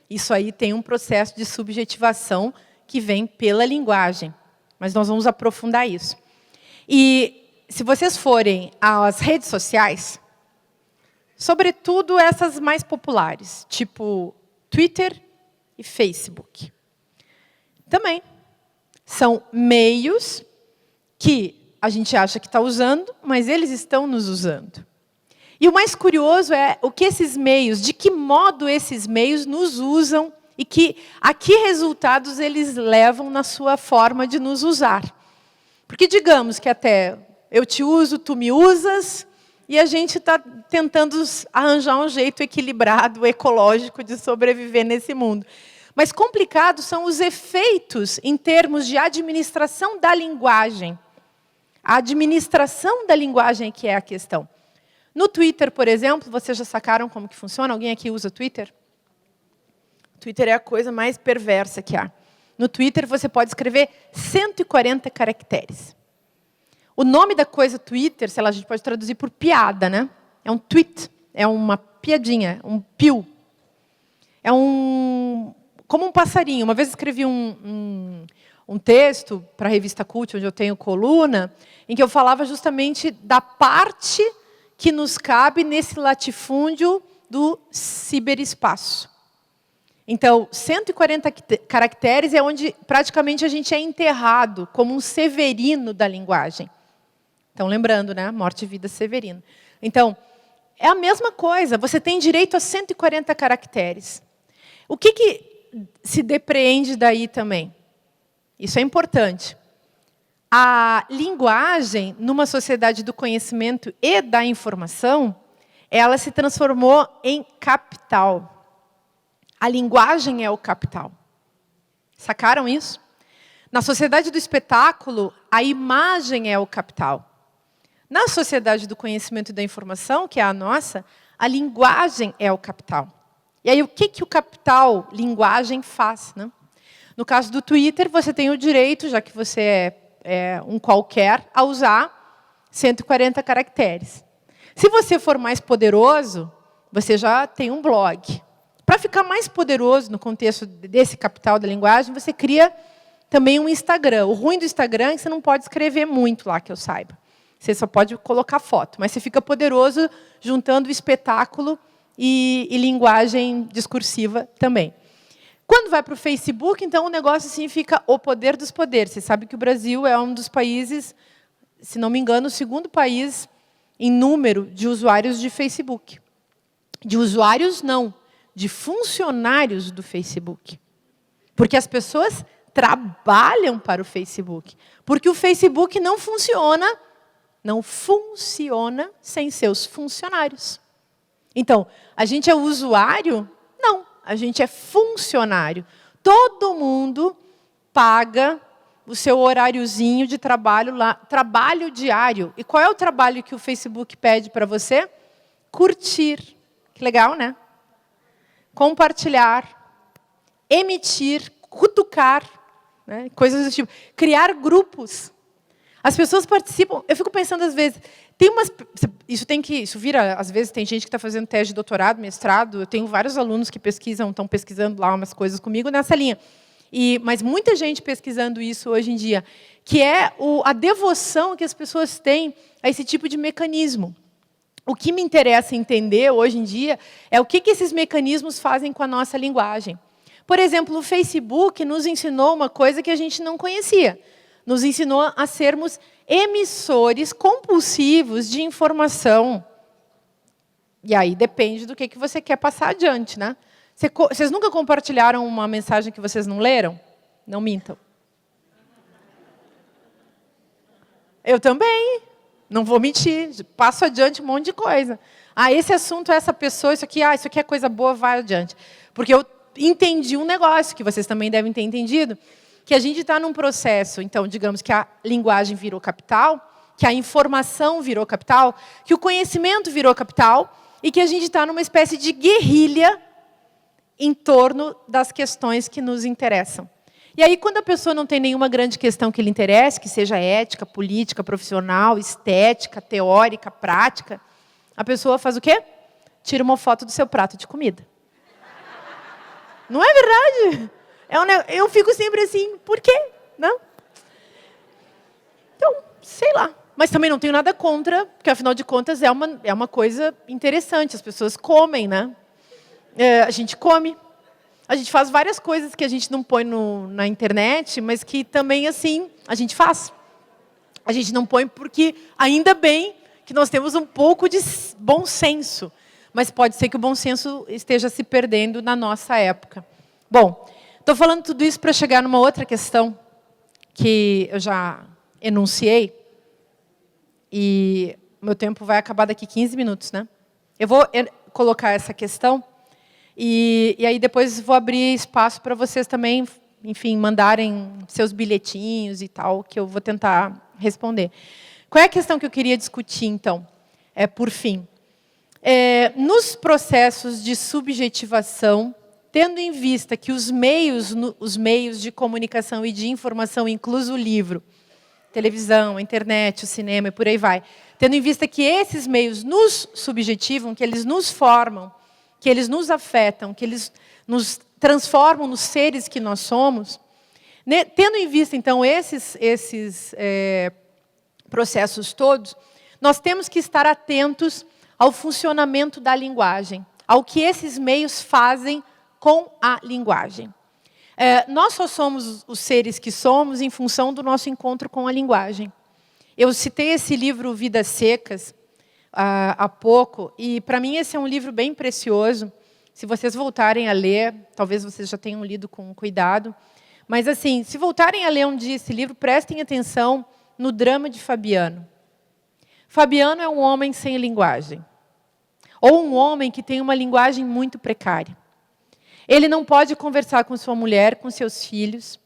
Isso aí tem um processo de subjetivação que vem pela linguagem. Mas nós vamos aprofundar isso. E se vocês forem às redes sociais, sobretudo essas mais populares, tipo Twitter e Facebook, também são meios que a gente acha que está usando, mas eles estão nos usando. E o mais curioso é o que esses meios, de que modo esses meios nos usam e a que resultados eles levam na sua forma de nos usar. Porque digamos que até eu te uso, tu me usas, e a gente está tentando arranjar um jeito equilibrado, ecológico de sobreviver nesse mundo. Mas complicados são os efeitos em termos de administração da linguagem. A administração da linguagem que é a questão. No Twitter, por exemplo, vocês já sacaram como que funciona? Alguém aqui usa Twitter? Twitter é a coisa mais perversa que há. No Twitter, você pode escrever 140 caracteres. O nome da coisa Twitter, sei lá, a gente pode traduzir por piada, né? É um tweet, é uma piadinha, um piu. É como um passarinho. Uma vez escrevi um texto para a revista Cult, onde eu tenho coluna, em que eu falava justamente da parte que nos cabe nesse latifúndio do ciberespaço. Então, 140 caracteres é onde praticamente a gente é enterrado como um Severino da linguagem. Então, lembrando, né? Morte e vida Severino. Então, é a mesma coisa. Você tem direito a 140 caracteres. O que se depreende daí também? Isso é importante. A linguagem, numa sociedade do conhecimento e da informação, ela se transformou em capital. A linguagem é o capital. Sacaram isso? Na sociedade do espetáculo, a imagem é o capital. Na sociedade do conhecimento e da informação, que é a nossa, a linguagem é o capital. E aí, o que o capital linguagem faz, né? No caso do Twitter, você tem o direito, já que você é um qualquer, a usar 140 caracteres. Se você for mais poderoso, você já tem um blog. Para ficar mais poderoso no contexto desse capital da linguagem, você cria também um Instagram. O ruim do Instagram é que você não pode escrever muito lá, que eu saiba. Você só pode colocar foto. Mas você fica poderoso juntando espetáculo e linguagem discursiva também. Quando vai para o Facebook, então, o negócio assim, fica o poder dos poderes. Você sabe que o Brasil é um dos países, se não me engano, o segundo país em número de usuários de Facebook. De usuários, não. De funcionários do Facebook. Porque as pessoas trabalham para o Facebook. Porque o Facebook não funciona sem seus funcionários. Então, a gente é usuário? Não, a gente é funcionário. Todo mundo paga o seu horáriozinho de trabalho lá, trabalho diário. E qual é o trabalho que o Facebook pede para você? Curtir. Que legal, né? Compartilhar, emitir, cutucar, né? Coisas do tipo. Criar grupos. As pessoas participam. Eu fico pensando às vezes, tem umas, isso vira, às vezes tem gente que está fazendo teste de doutorado, mestrado. Eu tenho vários alunos que estão pesquisando lá umas coisas comigo nessa linha. Mas muita gente pesquisando isso hoje em dia, que é a devoção que as pessoas têm a esse tipo de mecanismo. O que me interessa entender hoje em dia é o que esses mecanismos fazem com a nossa linguagem. Por exemplo, o Facebook nos ensinou uma coisa que a gente não conhecia. Nos ensinou a sermos emissores compulsivos de informação. E aí depende do que você quer passar adiante, né? Vocês nunca compartilharam uma mensagem que vocês não leram? Não mintam. Eu também. Não vou mentir. Passo adiante um monte de coisa. Esse assunto, essa pessoa, isso aqui é coisa boa, vai adiante. Porque eu entendi um negócio, que vocês também devem ter entendido, que a gente está num processo, então, digamos que a linguagem virou capital, que a informação virou capital, que o conhecimento virou capital, e que a gente está numa espécie de guerrilha em torno das questões que nos interessam. E aí, quando a pessoa não tem nenhuma grande questão que lhe interesse, que seja ética, política, profissional, estética, teórica, prática, a pessoa faz o quê? Tira uma foto do seu prato de comida. Não é verdade? Eu fico sempre assim, por quê? Não? Então, sei lá. Mas também não tenho nada contra, porque, afinal de contas, é uma coisa interessante. As pessoas comem, né? A gente come. A gente faz várias coisas que a gente não põe na internet, mas que também, assim, a gente faz. A gente não põe porque, ainda bem, que nós temos um pouco de bom senso. Mas pode ser que o bom senso esteja se perdendo na nossa época. Bom, estou falando tudo isso para chegar numa outra questão que eu já enunciei. E o meu tempo vai acabar daqui 15 minutos, né? Eu vou colocar essa questão. E aí depois vou abrir espaço para vocês também, enfim, mandarem seus bilhetinhos e tal, que eu vou tentar responder. Qual é a questão que eu queria discutir, então? Por fim. Nos processos de subjetivação, tendo em vista que os meios de comunicação e de informação, incluso o livro, televisão, a internet, o cinema e por aí vai, tendo em vista que esses meios nos subjetivam, que eles nos formam, que eles nos afetam, que eles nos transformam nos seres que nós somos, né? Tendo em vista, então, esses processos todos, nós temos que estar atentos ao funcionamento da linguagem, ao que esses meios fazem com a linguagem. Nós só somos os seres que somos em função do nosso encontro com a linguagem. Eu citei esse livro Vidas Secas, há pouco, e para mim esse é um livro bem precioso. Se vocês voltarem a ler, talvez vocês já tenham lido com cuidado, mas assim, se voltarem a ler um dia esse livro, prestem atenção no drama de Fabiano. Fabiano é um homem sem linguagem. Ou um homem que tem uma linguagem muito precária. Ele não pode conversar com sua mulher, com seus filhos.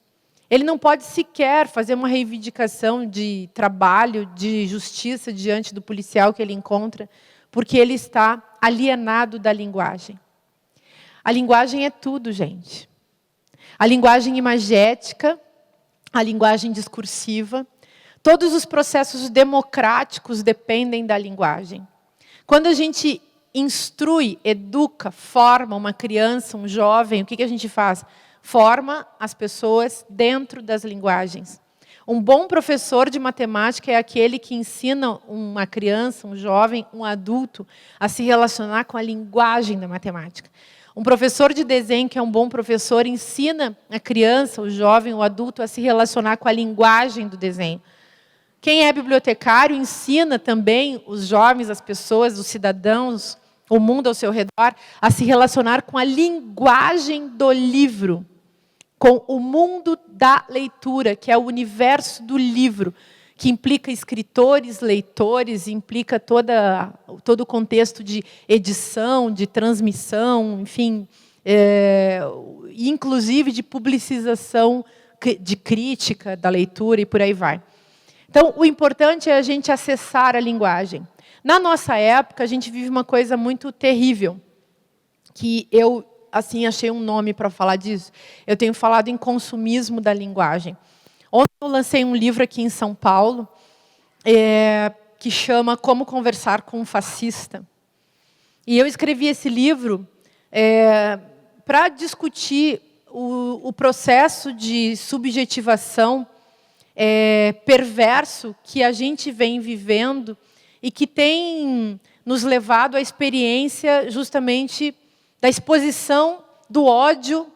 Ele não pode sequer fazer uma reivindicação de trabalho, de justiça diante do policial que ele encontra, porque ele está alienado da linguagem. A linguagem é tudo, gente. A linguagem imagética, a linguagem discursiva, todos os processos democráticos dependem da linguagem. Quando a gente instrui, educa, forma uma criança, um jovem, o que a gente faz? Forma as pessoas dentro das linguagens. Um bom professor de matemática é aquele que ensina uma criança, um jovem, um adulto a se relacionar com a linguagem da matemática. Um professor de desenho que é um bom professor ensina a criança, o jovem, o adulto a se relacionar com a linguagem do desenho. Quem é bibliotecário ensina também os jovens, as pessoas, os cidadãos, o mundo ao seu redor, a se relacionar com a linguagem do livro, com o mundo da leitura, que é o universo do livro, que implica escritores, leitores, implica todo o contexto de edição, de transmissão, enfim, inclusive de publicização, de crítica da leitura e por aí vai. Então, o importante é a gente acessar a linguagem. Na nossa época, a gente vive uma coisa muito terrível, que eu assim achei um nome para falar disso. Eu tenho falado em consumismo da linguagem. Ontem eu lancei um livro aqui em São Paulo, que chama Como Conversar com um Fascista. E eu escrevi esse livro para discutir o processo de subjetivação perverso que a gente vem vivendo e que tem nos levado à experiência justamente da exposição do ódio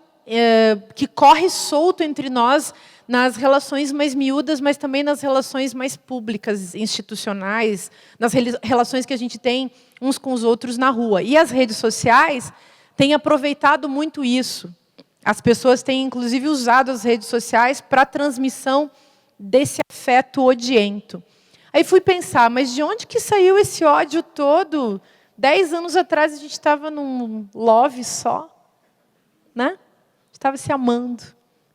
que corre solto entre nós nas relações mais miúdas, mas também nas relações mais públicas, institucionais, nas relações que a gente tem uns com os outros na rua. E as redes sociais têm aproveitado muito isso. As pessoas têm, inclusive, usado as redes sociais para a transmissão desse afeto odiento. Aí fui pensar, mas de onde que saiu esse ódio todo? 10 anos atrás a gente estava num love só, né? Estava se amando.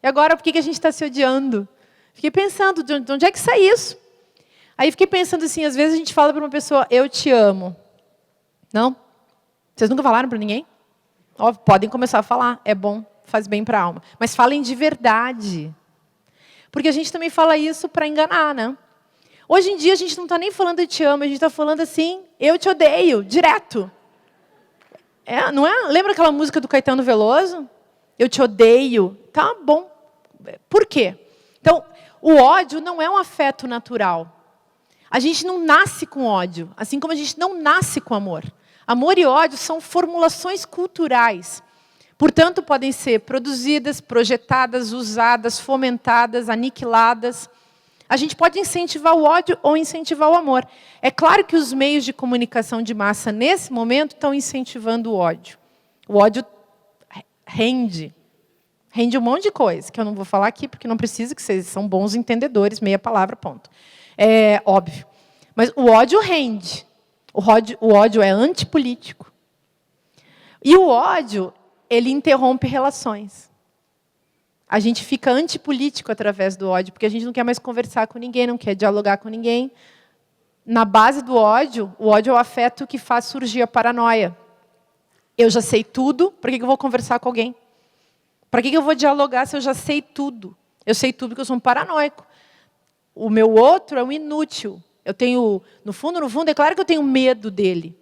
E agora por que a gente está se odiando? Fiquei pensando, de onde é que sai isso? Aí fiquei pensando assim, às vezes a gente fala para uma pessoa, eu te amo. Não? Vocês nunca falaram para ninguém? Ó, podem começar a falar, é bom, faz bem para a alma. Mas falem de verdade. Porque a gente também fala isso para enganar, né? Hoje em dia a gente não está nem falando eu te amo, a gente está falando assim, eu te odeio, direto. Não é? Lembra aquela música do Caetano Veloso? Eu te odeio. Tá bom. Por quê? Então, o ódio não é um afeto natural. A gente não nasce com ódio, assim como a gente não nasce com amor. Amor e ódio são formulações culturais. Portanto, podem ser produzidas, projetadas, usadas, fomentadas, aniquiladas. A gente pode incentivar o ódio ou incentivar o amor. É claro que os meios de comunicação de massa, nesse momento, estão incentivando o ódio. O ódio rende um monte de coisa, que eu não vou falar aqui, porque não precisa, que vocês são bons entendedores, meia palavra, ponto. É óbvio. Mas o ódio rende. O ódio é antipolítico. E o ódio, ele interrompe relações. A gente fica antipolítico através do ódio, porque a gente não quer mais conversar com ninguém, não quer dialogar com ninguém. Na base do ódio, o ódio é o afeto que faz surgir a paranoia. Eu já sei tudo, por que eu vou conversar com alguém? Para que eu vou dialogar se eu já sei tudo? Eu sei tudo porque eu sou um paranoico. O meu outro é um inútil. Eu tenho, no fundo, é claro que eu tenho medo dele.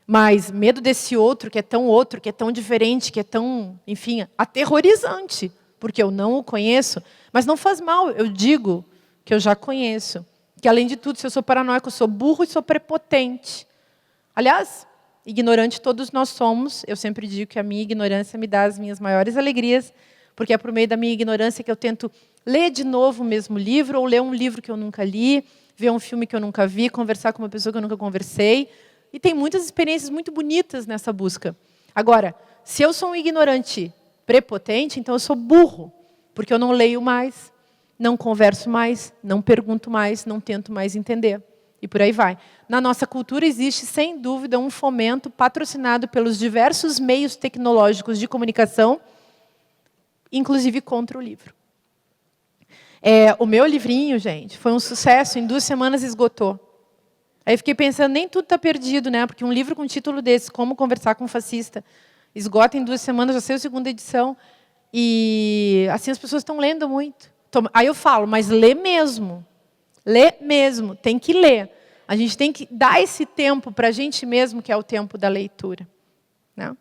Mas medo desse outro, que é tão diferente, que é tão, enfim, aterrorizante. Porque eu não o conheço. Mas não faz mal, eu digo que eu já conheço. Que, além de tudo, se eu sou paranoico, eu sou burro e sou prepotente. Aliás, ignorante todos nós somos. Eu sempre digo que a minha ignorância me dá as minhas maiores alegrias, porque é por meio da minha ignorância que eu tento ler de novo o mesmo livro, ou ler um livro que eu nunca li, ver um filme que eu nunca vi, conversar com uma pessoa que eu nunca conversei. E tem muitas experiências muito bonitas nessa busca. Agora, se eu sou um ignorante prepotente, então eu sou burro, porque eu não leio mais, não converso mais, não pergunto mais, não tento mais entender. e por aí vai. Na nossa cultura existe, sem dúvida, um fomento patrocinado pelos diversos meios tecnológicos de comunicação, inclusive contra o livro. O meu livrinho, gente, foi um sucesso, em 2 semanas esgotou. Aí fiquei pensando, nem tudo está perdido, né? Porque um livro com um título desse, Como Conversar com um Fascista, esgota em 2 semanas, já saiu a 2ª edição. E assim as pessoas estão lendo muito. Aí eu falo, mas lê mesmo. Lê mesmo, tem que ler. A gente tem que dar esse tempo para a gente mesmo, que é o tempo da leitura. Né?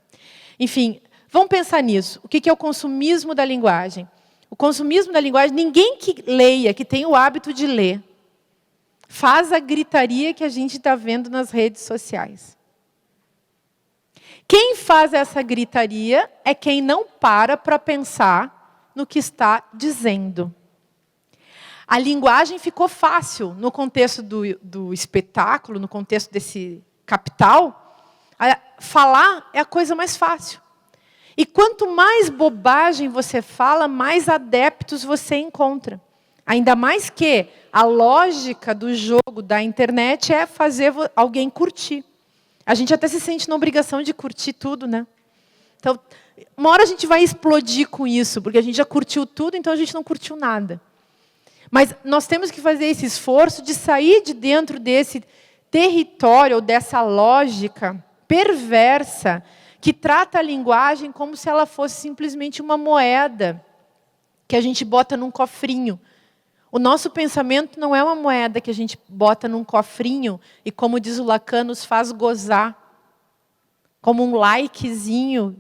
Enfim, vamos pensar nisso. O que é o consumismo da linguagem? O consumismo da linguagem, ninguém que leia, que tem o hábito de ler, faz a gritaria que a gente está vendo nas redes sociais. Quem faz essa gritaria é quem não para pensar no que está dizendo. A linguagem ficou fácil no contexto do espetáculo, no contexto desse capital. Falar é a coisa mais fácil. E quanto mais bobagem você fala, mais adeptos você encontra. Ainda mais que a lógica do jogo da internet é fazer alguém curtir. A gente até se sente na obrigação de curtir tudo, né? Então, uma hora a gente vai explodir com isso, porque a gente já curtiu tudo, então a gente não curtiu nada. Mas nós temos que fazer esse esforço de sair de dentro desse território, ou dessa lógica perversa, que trata a linguagem como se ela fosse simplesmente uma moeda que a gente bota num cofrinho. O nosso pensamento não é uma moeda que a gente bota num cofrinho e, como diz o Lacan, nos faz gozar. Como um likezinho,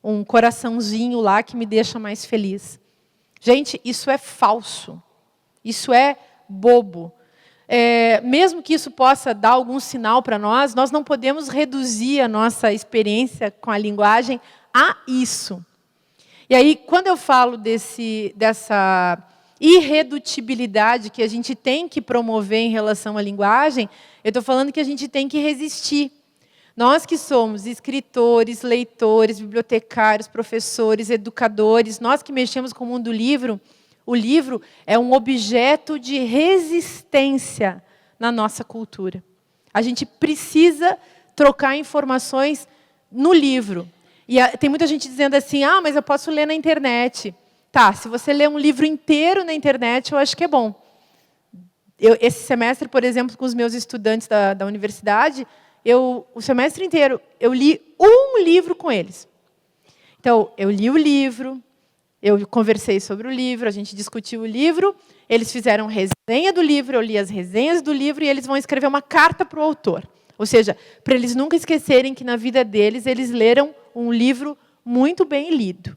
um coraçãozinho lá que me deixa mais feliz. Gente, isso é falso. Isso é bobo. Mesmo que isso possa dar algum sinal para nós não podemos reduzir a nossa experiência com a linguagem a isso. E aí, quando eu falo dessa irredutibilidade que a gente tem que promover em relação à linguagem, eu estou falando que a gente tem que resistir. Nós que somos escritores, leitores, bibliotecários, professores, educadores, nós que mexemos com o mundo do livro, o livro é um objeto de resistência na nossa cultura. A gente precisa trocar informações no livro. E tem muita gente dizendo assim, mas eu posso ler na internet. Tá, se você ler um livro inteiro na internet, eu acho que é bom. Esse semestre, por exemplo, com os meus estudantes da universidade, o semestre inteiro, eu li um livro com eles. Então, eu li o livro, eu conversei sobre o livro, a gente discutiu o livro, eles fizeram resenha do livro, eu li as resenhas do livro e eles vão escrever uma carta para o autor. Ou seja, para eles nunca esquecerem que na vida deles, eles leram um livro muito bem lido.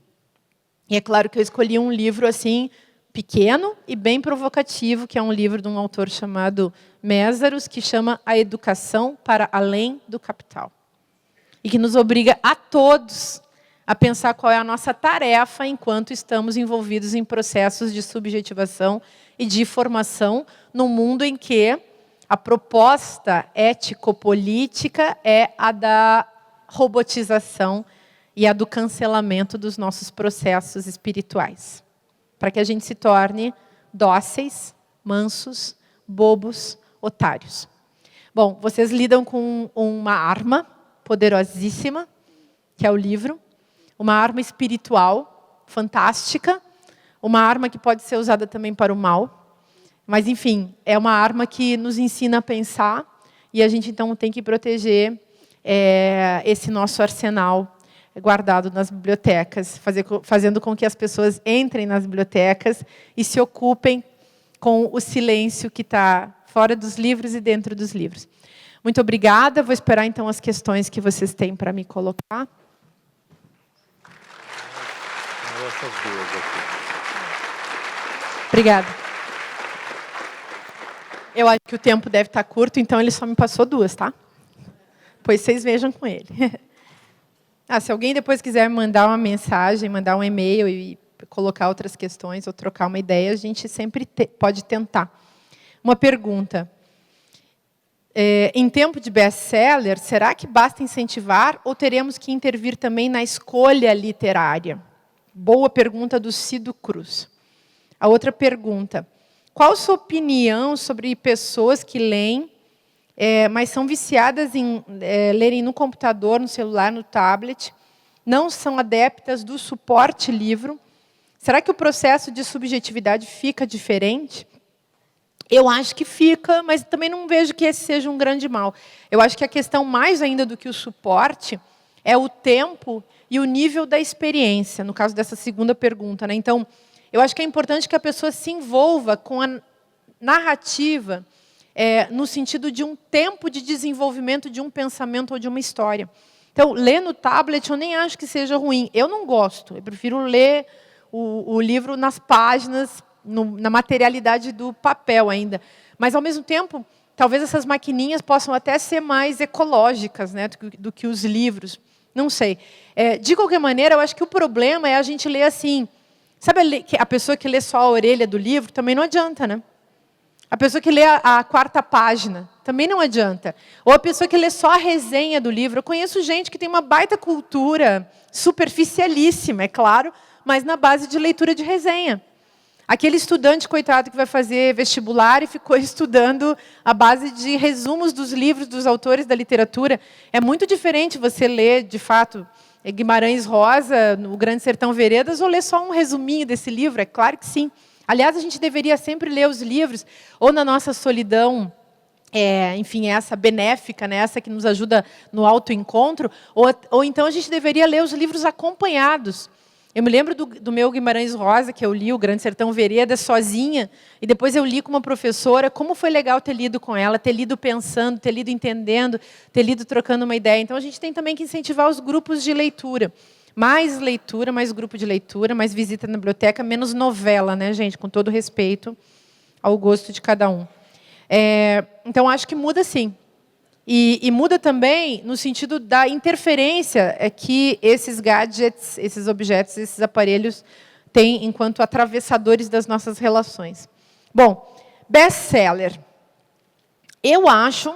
E é claro que eu escolhi um livro assim pequeno e bem provocativo, que é um livro de um autor chamado Mésaros, que chama A Educação para Além do Capital. E que nos obriga a todos a pensar qual é a nossa tarefa enquanto estamos envolvidos em processos de subjetivação e de formação num mundo em que a proposta ético-política é a da robotização e a do cancelamento dos nossos processos espirituais. Para que a gente se torne dóceis, mansos, bobos, otários. Bom, vocês lidam com uma arma poderosíssima, que é o livro. Uma arma espiritual, fantástica. Uma arma que pode ser usada também para o mal. Mas, enfim, é uma arma que nos ensina a pensar. E a gente, então, tem que proteger esse nosso arsenal guardado nas bibliotecas, fazendo com que as pessoas entrem nas bibliotecas e se ocupem com o silêncio que está fora dos livros e dentro dos livros. Muito obrigada. Vou esperar, então, as questões que vocês têm para me colocar. Essas duas aqui. Obrigada. Eu acho que o tempo deve estar curto, então ele só me passou 2, tá? Pois vocês vejam com ele. Se alguém depois quiser mandar uma mensagem, mandar um e-mail e colocar outras questões ou trocar uma ideia, a gente sempre pode tentar. Uma pergunta. Em tempo de best-seller, será que basta incentivar ou teremos que intervir também na escolha literária? Boa pergunta do Cido Cruz. A outra pergunta. Qual a sua opinião sobre pessoas que leem, mas são viciadas em lerem no computador, no celular, no tablet, não são adeptas do suporte livro? Será que o processo de subjetividade fica diferente? Eu acho que fica, mas também não vejo que esse seja um grande mal. Eu acho que a questão, mais ainda do que o suporte, é o tempo e o nível da experiência, no caso dessa segunda pergunta, né? Então, eu acho que é importante que a pessoa se envolva com a narrativa, no sentido de um tempo de desenvolvimento de um pensamento ou de uma história. Então, ler no tablet eu nem acho que seja ruim. Eu não gosto, eu prefiro ler o livro nas páginas, na materialidade do papel ainda. Mas, ao mesmo tempo, talvez essas maquininhas possam até ser mais ecológicas, né, do que os livros. Não sei. De qualquer maneira, eu acho que o problema é a gente ler assim. Sabe, a pessoa que lê só a orelha do livro também não adianta, né? A pessoa que lê a quarta página também não adianta. Ou a pessoa que lê só a resenha do livro. Eu conheço gente que tem uma baita cultura, superficialíssima, é claro, mas na base de leitura de resenha. Aquele estudante, coitado, que vai fazer vestibular e ficou estudando a base de resumos dos livros dos autores da literatura. É muito diferente você ler, de fato, Guimarães Rosa, no Grande Sertão Veredas, ou ler só um resuminho desse livro. É claro que sim. Aliás, a gente deveria sempre ler os livros, ou na nossa solidão, enfim, essa benéfica, né, essa que nos ajuda no autoencontro, ou então a gente deveria ler os livros acompanhados. Eu me lembro do meu Guimarães Rosa, que eu li, o Grande Sertão Veredas, sozinha, e depois eu li com uma professora. Como foi legal ter lido com ela, ter lido pensando, ter lido entendendo, ter lido trocando uma ideia. Então, a gente tem também que incentivar os grupos de leitura. Mais leitura, mais grupo de leitura, mais visita na biblioteca, menos novela, né, gente? Com todo respeito ao gosto de cada um. Então, acho que muda sim. E muda também no sentido da interferência que esses gadgets, esses objetos, esses aparelhos têm enquanto atravessadores das nossas relações. Bom, best-seller. Eu acho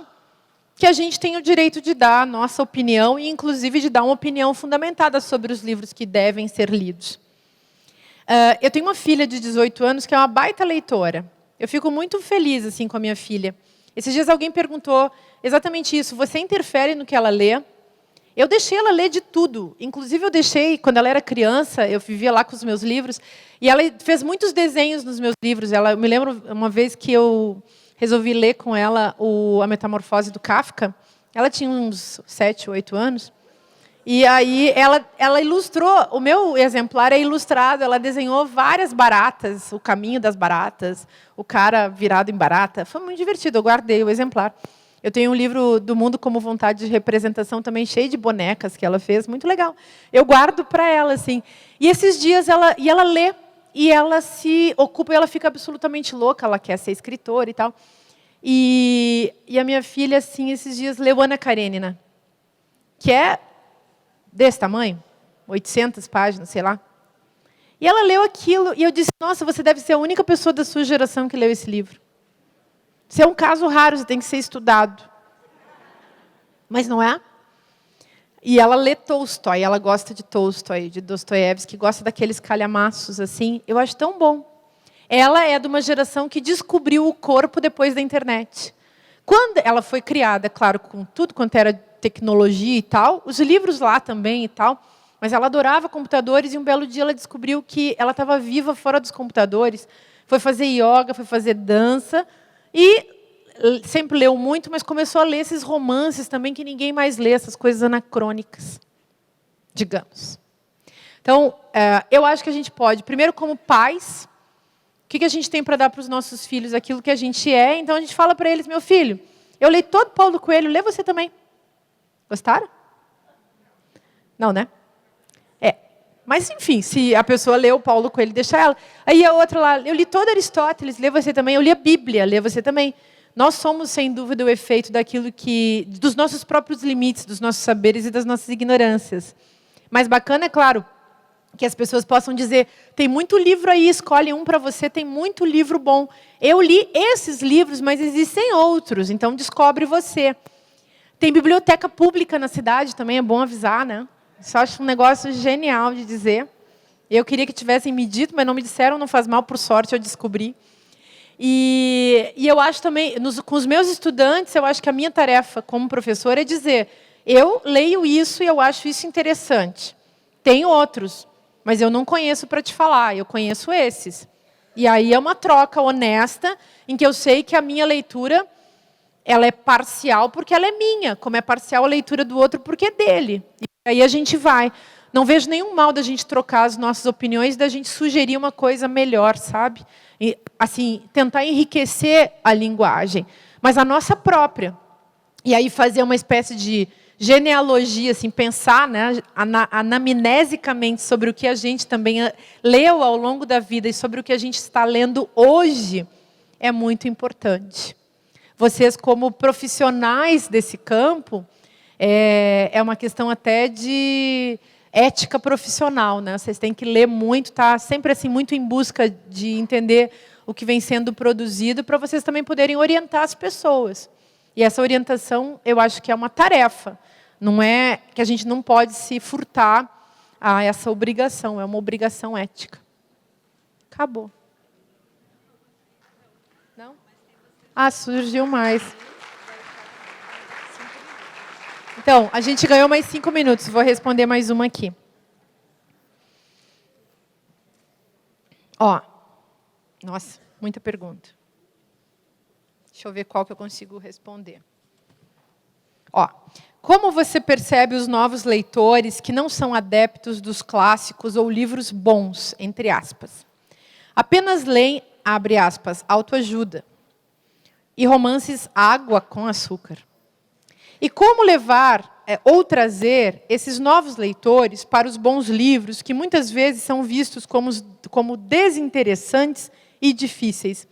que a gente tem o direito de dar a nossa opinião e, inclusive, de dar uma opinião fundamentada sobre os livros que devem ser lidos. Eu tenho uma filha de 18 anos que é uma baita leitora. Eu fico muito feliz assim, com a minha filha. Esses dias alguém perguntou exatamente isso. Você interfere no que ela lê? Eu deixei ela ler de tudo. Inclusive, eu deixei, quando ela era criança, eu vivia lá com os meus livros, e ela fez muitos desenhos nos meus livros. Eu me lembro uma vez que eu resolvi ler com ela A Metamorfose do Kafka. Ela tinha uns 7, 8 anos. E aí ela ilustrou, o meu exemplar é ilustrado, ela desenhou várias baratas, o caminho das baratas, o cara virado em barata. Foi muito divertido, eu guardei o exemplar. Eu tenho um livro do Mundo como Vontade de Representação também, cheio de bonecas que ela fez, muito legal. Eu guardo para ela, assim. E esses dias ela lê, e ela se ocupa, e ela fica absolutamente louca, ela quer ser escritora e tal. E a minha filha, assim, esses dias leu Ana Karenina, que é desse tamanho, 800 páginas, sei lá. E ela leu aquilo, e eu disse, nossa, você deve ser a única pessoa da sua geração que leu esse livro. Isso é um caso raro, você tem que ser estudado. Mas não é? E ela lê Tolstói, ela gosta de Tolstói, de Dostoiévski, gosta daqueles calhamaços assim. Eu acho tão bom. Ela é de uma geração que descobriu o corpo depois da internet. Quando ela foi criada, claro, com tudo quanto era tecnologia e tal, os livros lá também e tal, mas ela adorava computadores, e um belo dia ela descobriu que ela estava viva fora dos computadores, foi fazer yoga, foi fazer dança, e sempre leu muito, mas começou a ler esses romances também que ninguém mais lê, essas coisas anacrônicas, digamos. Então, eu acho que a gente pode, primeiro como pais, o que a gente tem para dar para os nossos filhos? Aquilo que a gente é. Então, a gente fala para eles, meu filho, eu leio todo Paulo Coelho, lê você também. Gostaram? Não, né? Mas, enfim, se a pessoa lê o Paulo Coelho, deixa ela. Aí a outra lá, eu li todo Aristóteles, lê você também. Eu li a Bíblia, lê você também. Nós somos, sem dúvida, o efeito dos nossos próprios limites, dos nossos saberes e das nossas ignorâncias. Mas bacana, é claro, que as pessoas possam dizer, tem muito livro aí, escolhe um para você, tem muito livro bom. Eu li esses livros, mas existem outros, então descobre você. Tem biblioteca pública na cidade, também é bom avisar, né? Isso eu acho um negócio genial de dizer. Eu queria que tivessem me dito, mas não me disseram, não faz mal, por sorte eu descobri. E eu acho também, com os meus estudantes, eu acho que a minha tarefa como professora é dizer, eu leio isso e eu acho isso interessante. Tem outros, mas eu não conheço para te falar, eu conheço esses. E aí é uma troca honesta, em que eu sei que a minha leitura, ela é parcial porque ela é minha, como é parcial a leitura do outro porque é dele. E aí a gente vai. Não vejo nenhum mal da gente trocar as nossas opiniões, da gente sugerir uma coisa melhor, sabe? E, assim, tentar enriquecer a linguagem, mas a nossa própria. E aí fazer uma espécie de genealogia, assim, pensar, né, anamnesicamente sobre o que a gente também leu ao longo da vida e sobre o que a gente está lendo hoje, é muito importante. Vocês, como profissionais desse campo, é uma questão até de ética profissional, né? Vocês têm que ler muito, tá sempre assim muito em busca de entender o que vem sendo produzido para vocês também poderem orientar as pessoas. E essa orientação, eu acho que é uma tarefa. Não é que a gente não pode se furtar a essa obrigação, é uma obrigação ética. Acabou. Não? Ah, surgiu mais. Então, a gente ganhou mais 5 minutos. Vou responder mais uma aqui. Ó, nossa, muita pergunta. Deixa eu ver qual que eu consigo responder. Ó, como você percebe os novos leitores que não são adeptos dos clássicos ou livros bons, entre aspas? Apenas leem, abre aspas, autoajuda e romances água com açúcar. E como levar ou trazer esses novos leitores para os bons livros, que muitas vezes são vistos como desinteressantes e difíceis?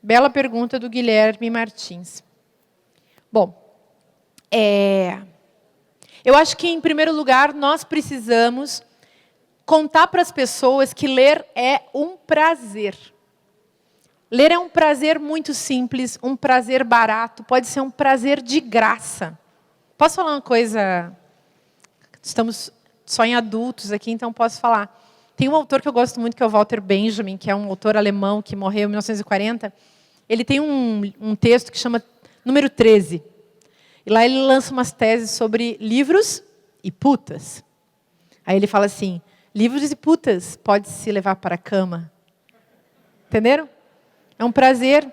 Bela pergunta do Guilherme Martins. Bom, eu acho que, em primeiro lugar, nós precisamos contar para as pessoas que ler é um prazer. Ler é um prazer muito simples, um prazer barato, pode ser um prazer de graça. Posso falar uma coisa? Estamos só em adultos aqui, então posso falar. Tem um autor que eu gosto muito, que é o Walter Benjamin, que é um autor alemão que morreu em 1940. Ele tem um texto que chama Número 13. E lá ele lança umas teses sobre livros e putas. Aí ele fala assim, livros e putas pode-se levar para a cama. Entenderam? É um prazer,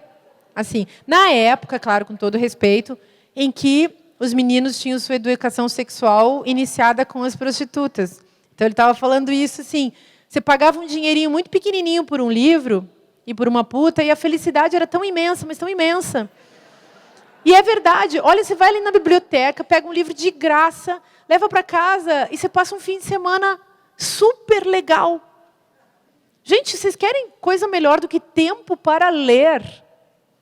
assim, na época, claro, com todo respeito, em que os meninos tinham sua educação sexual iniciada com as prostitutas. Então ele estava falando isso assim, você pagava um dinheirinho muito pequenininho por um livro e por uma puta, e a felicidade era tão imensa, mas tão imensa. E é verdade, olha, você vai ali na biblioteca, pega um livro de graça, leva para casa e você passa um fim de semana super legal. Gente, vocês querem coisa melhor do que tempo para ler?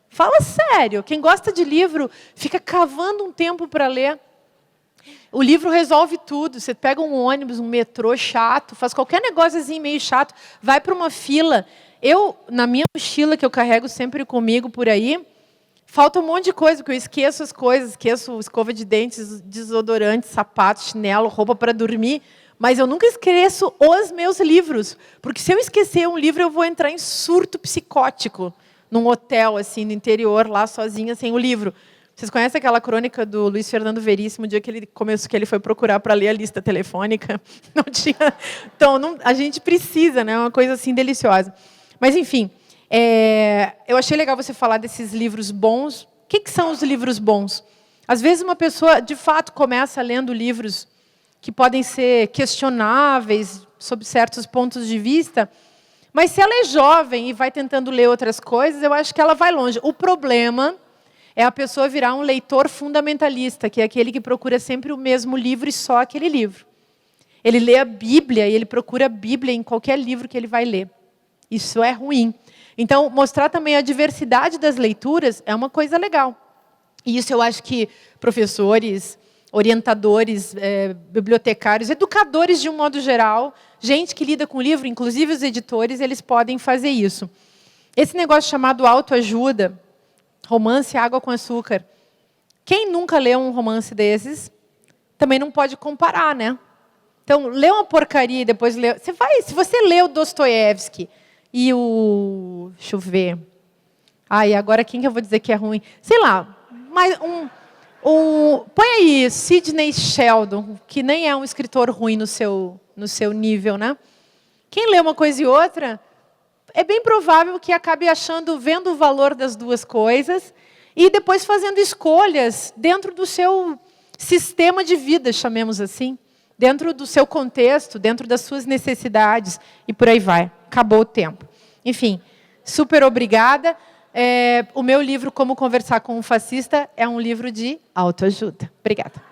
Fala sério, quem gosta de livro fica cavando um tempo para ler. O livro resolve tudo. Você pega um ônibus, um metrô chato, faz qualquer negóciozinho meio chato, vai para uma fila. Na minha mochila, que eu carrego sempre comigo por aí, falta um monte de coisa, porque eu esqueço as coisas, esqueço escova de dentes, desodorante, sapato, chinelo, roupa para dormir. Mas eu nunca esqueço os meus livros. Porque se eu esquecer um livro, eu vou entrar em surto psicótico. Num hotel, assim, no interior, lá sozinha, sem o livro. Vocês conhecem aquela crônica do Luiz Fernando Veríssimo, o dia que ele foi procurar para ler a lista telefônica? Não tinha. Então, a gente precisa, né? É uma coisa assim deliciosa. Mas, enfim, eu achei legal você falar desses livros bons. O que são os livros bons? Às vezes, uma pessoa, de fato, começa lendo livros que podem ser questionáveis sob certos pontos de vista, mas se ela é jovem e vai tentando ler outras coisas, eu acho que ela vai longe. O problema é a pessoa virar um leitor fundamentalista, que é aquele que procura sempre o mesmo livro e só aquele livro. Ele lê a Bíblia e ele procura a Bíblia em qualquer livro que ele vai ler. Isso é ruim. Então, mostrar também a diversidade das leituras é uma coisa legal. E isso eu acho que professores, orientadores, bibliotecários, educadores de um modo geral, gente que lida com livro, inclusive os editores, eles podem fazer isso. Esse negócio chamado autoajuda, romance água com açúcar, quem nunca leu um romance desses, também não pode comparar, né? Então, lê uma porcaria e depois lê... Se você lê o Dostoiévski e deixa eu ver, Ai, agora quem que eu vou dizer que é ruim? Sei lá, mas põe aí Sidney Sheldon, que nem é um escritor ruim no seu nível, né? Quem lê uma coisa e outra, é bem provável que acabe vendo o valor das duas coisas e depois fazendo escolhas dentro do seu sistema de vida, chamemos assim, dentro do seu contexto, dentro das suas necessidades e por aí vai. Acabou o tempo. Enfim, super obrigada. O meu livro, Como Conversar com um Fascista, é um livro de autoajuda. Obrigada.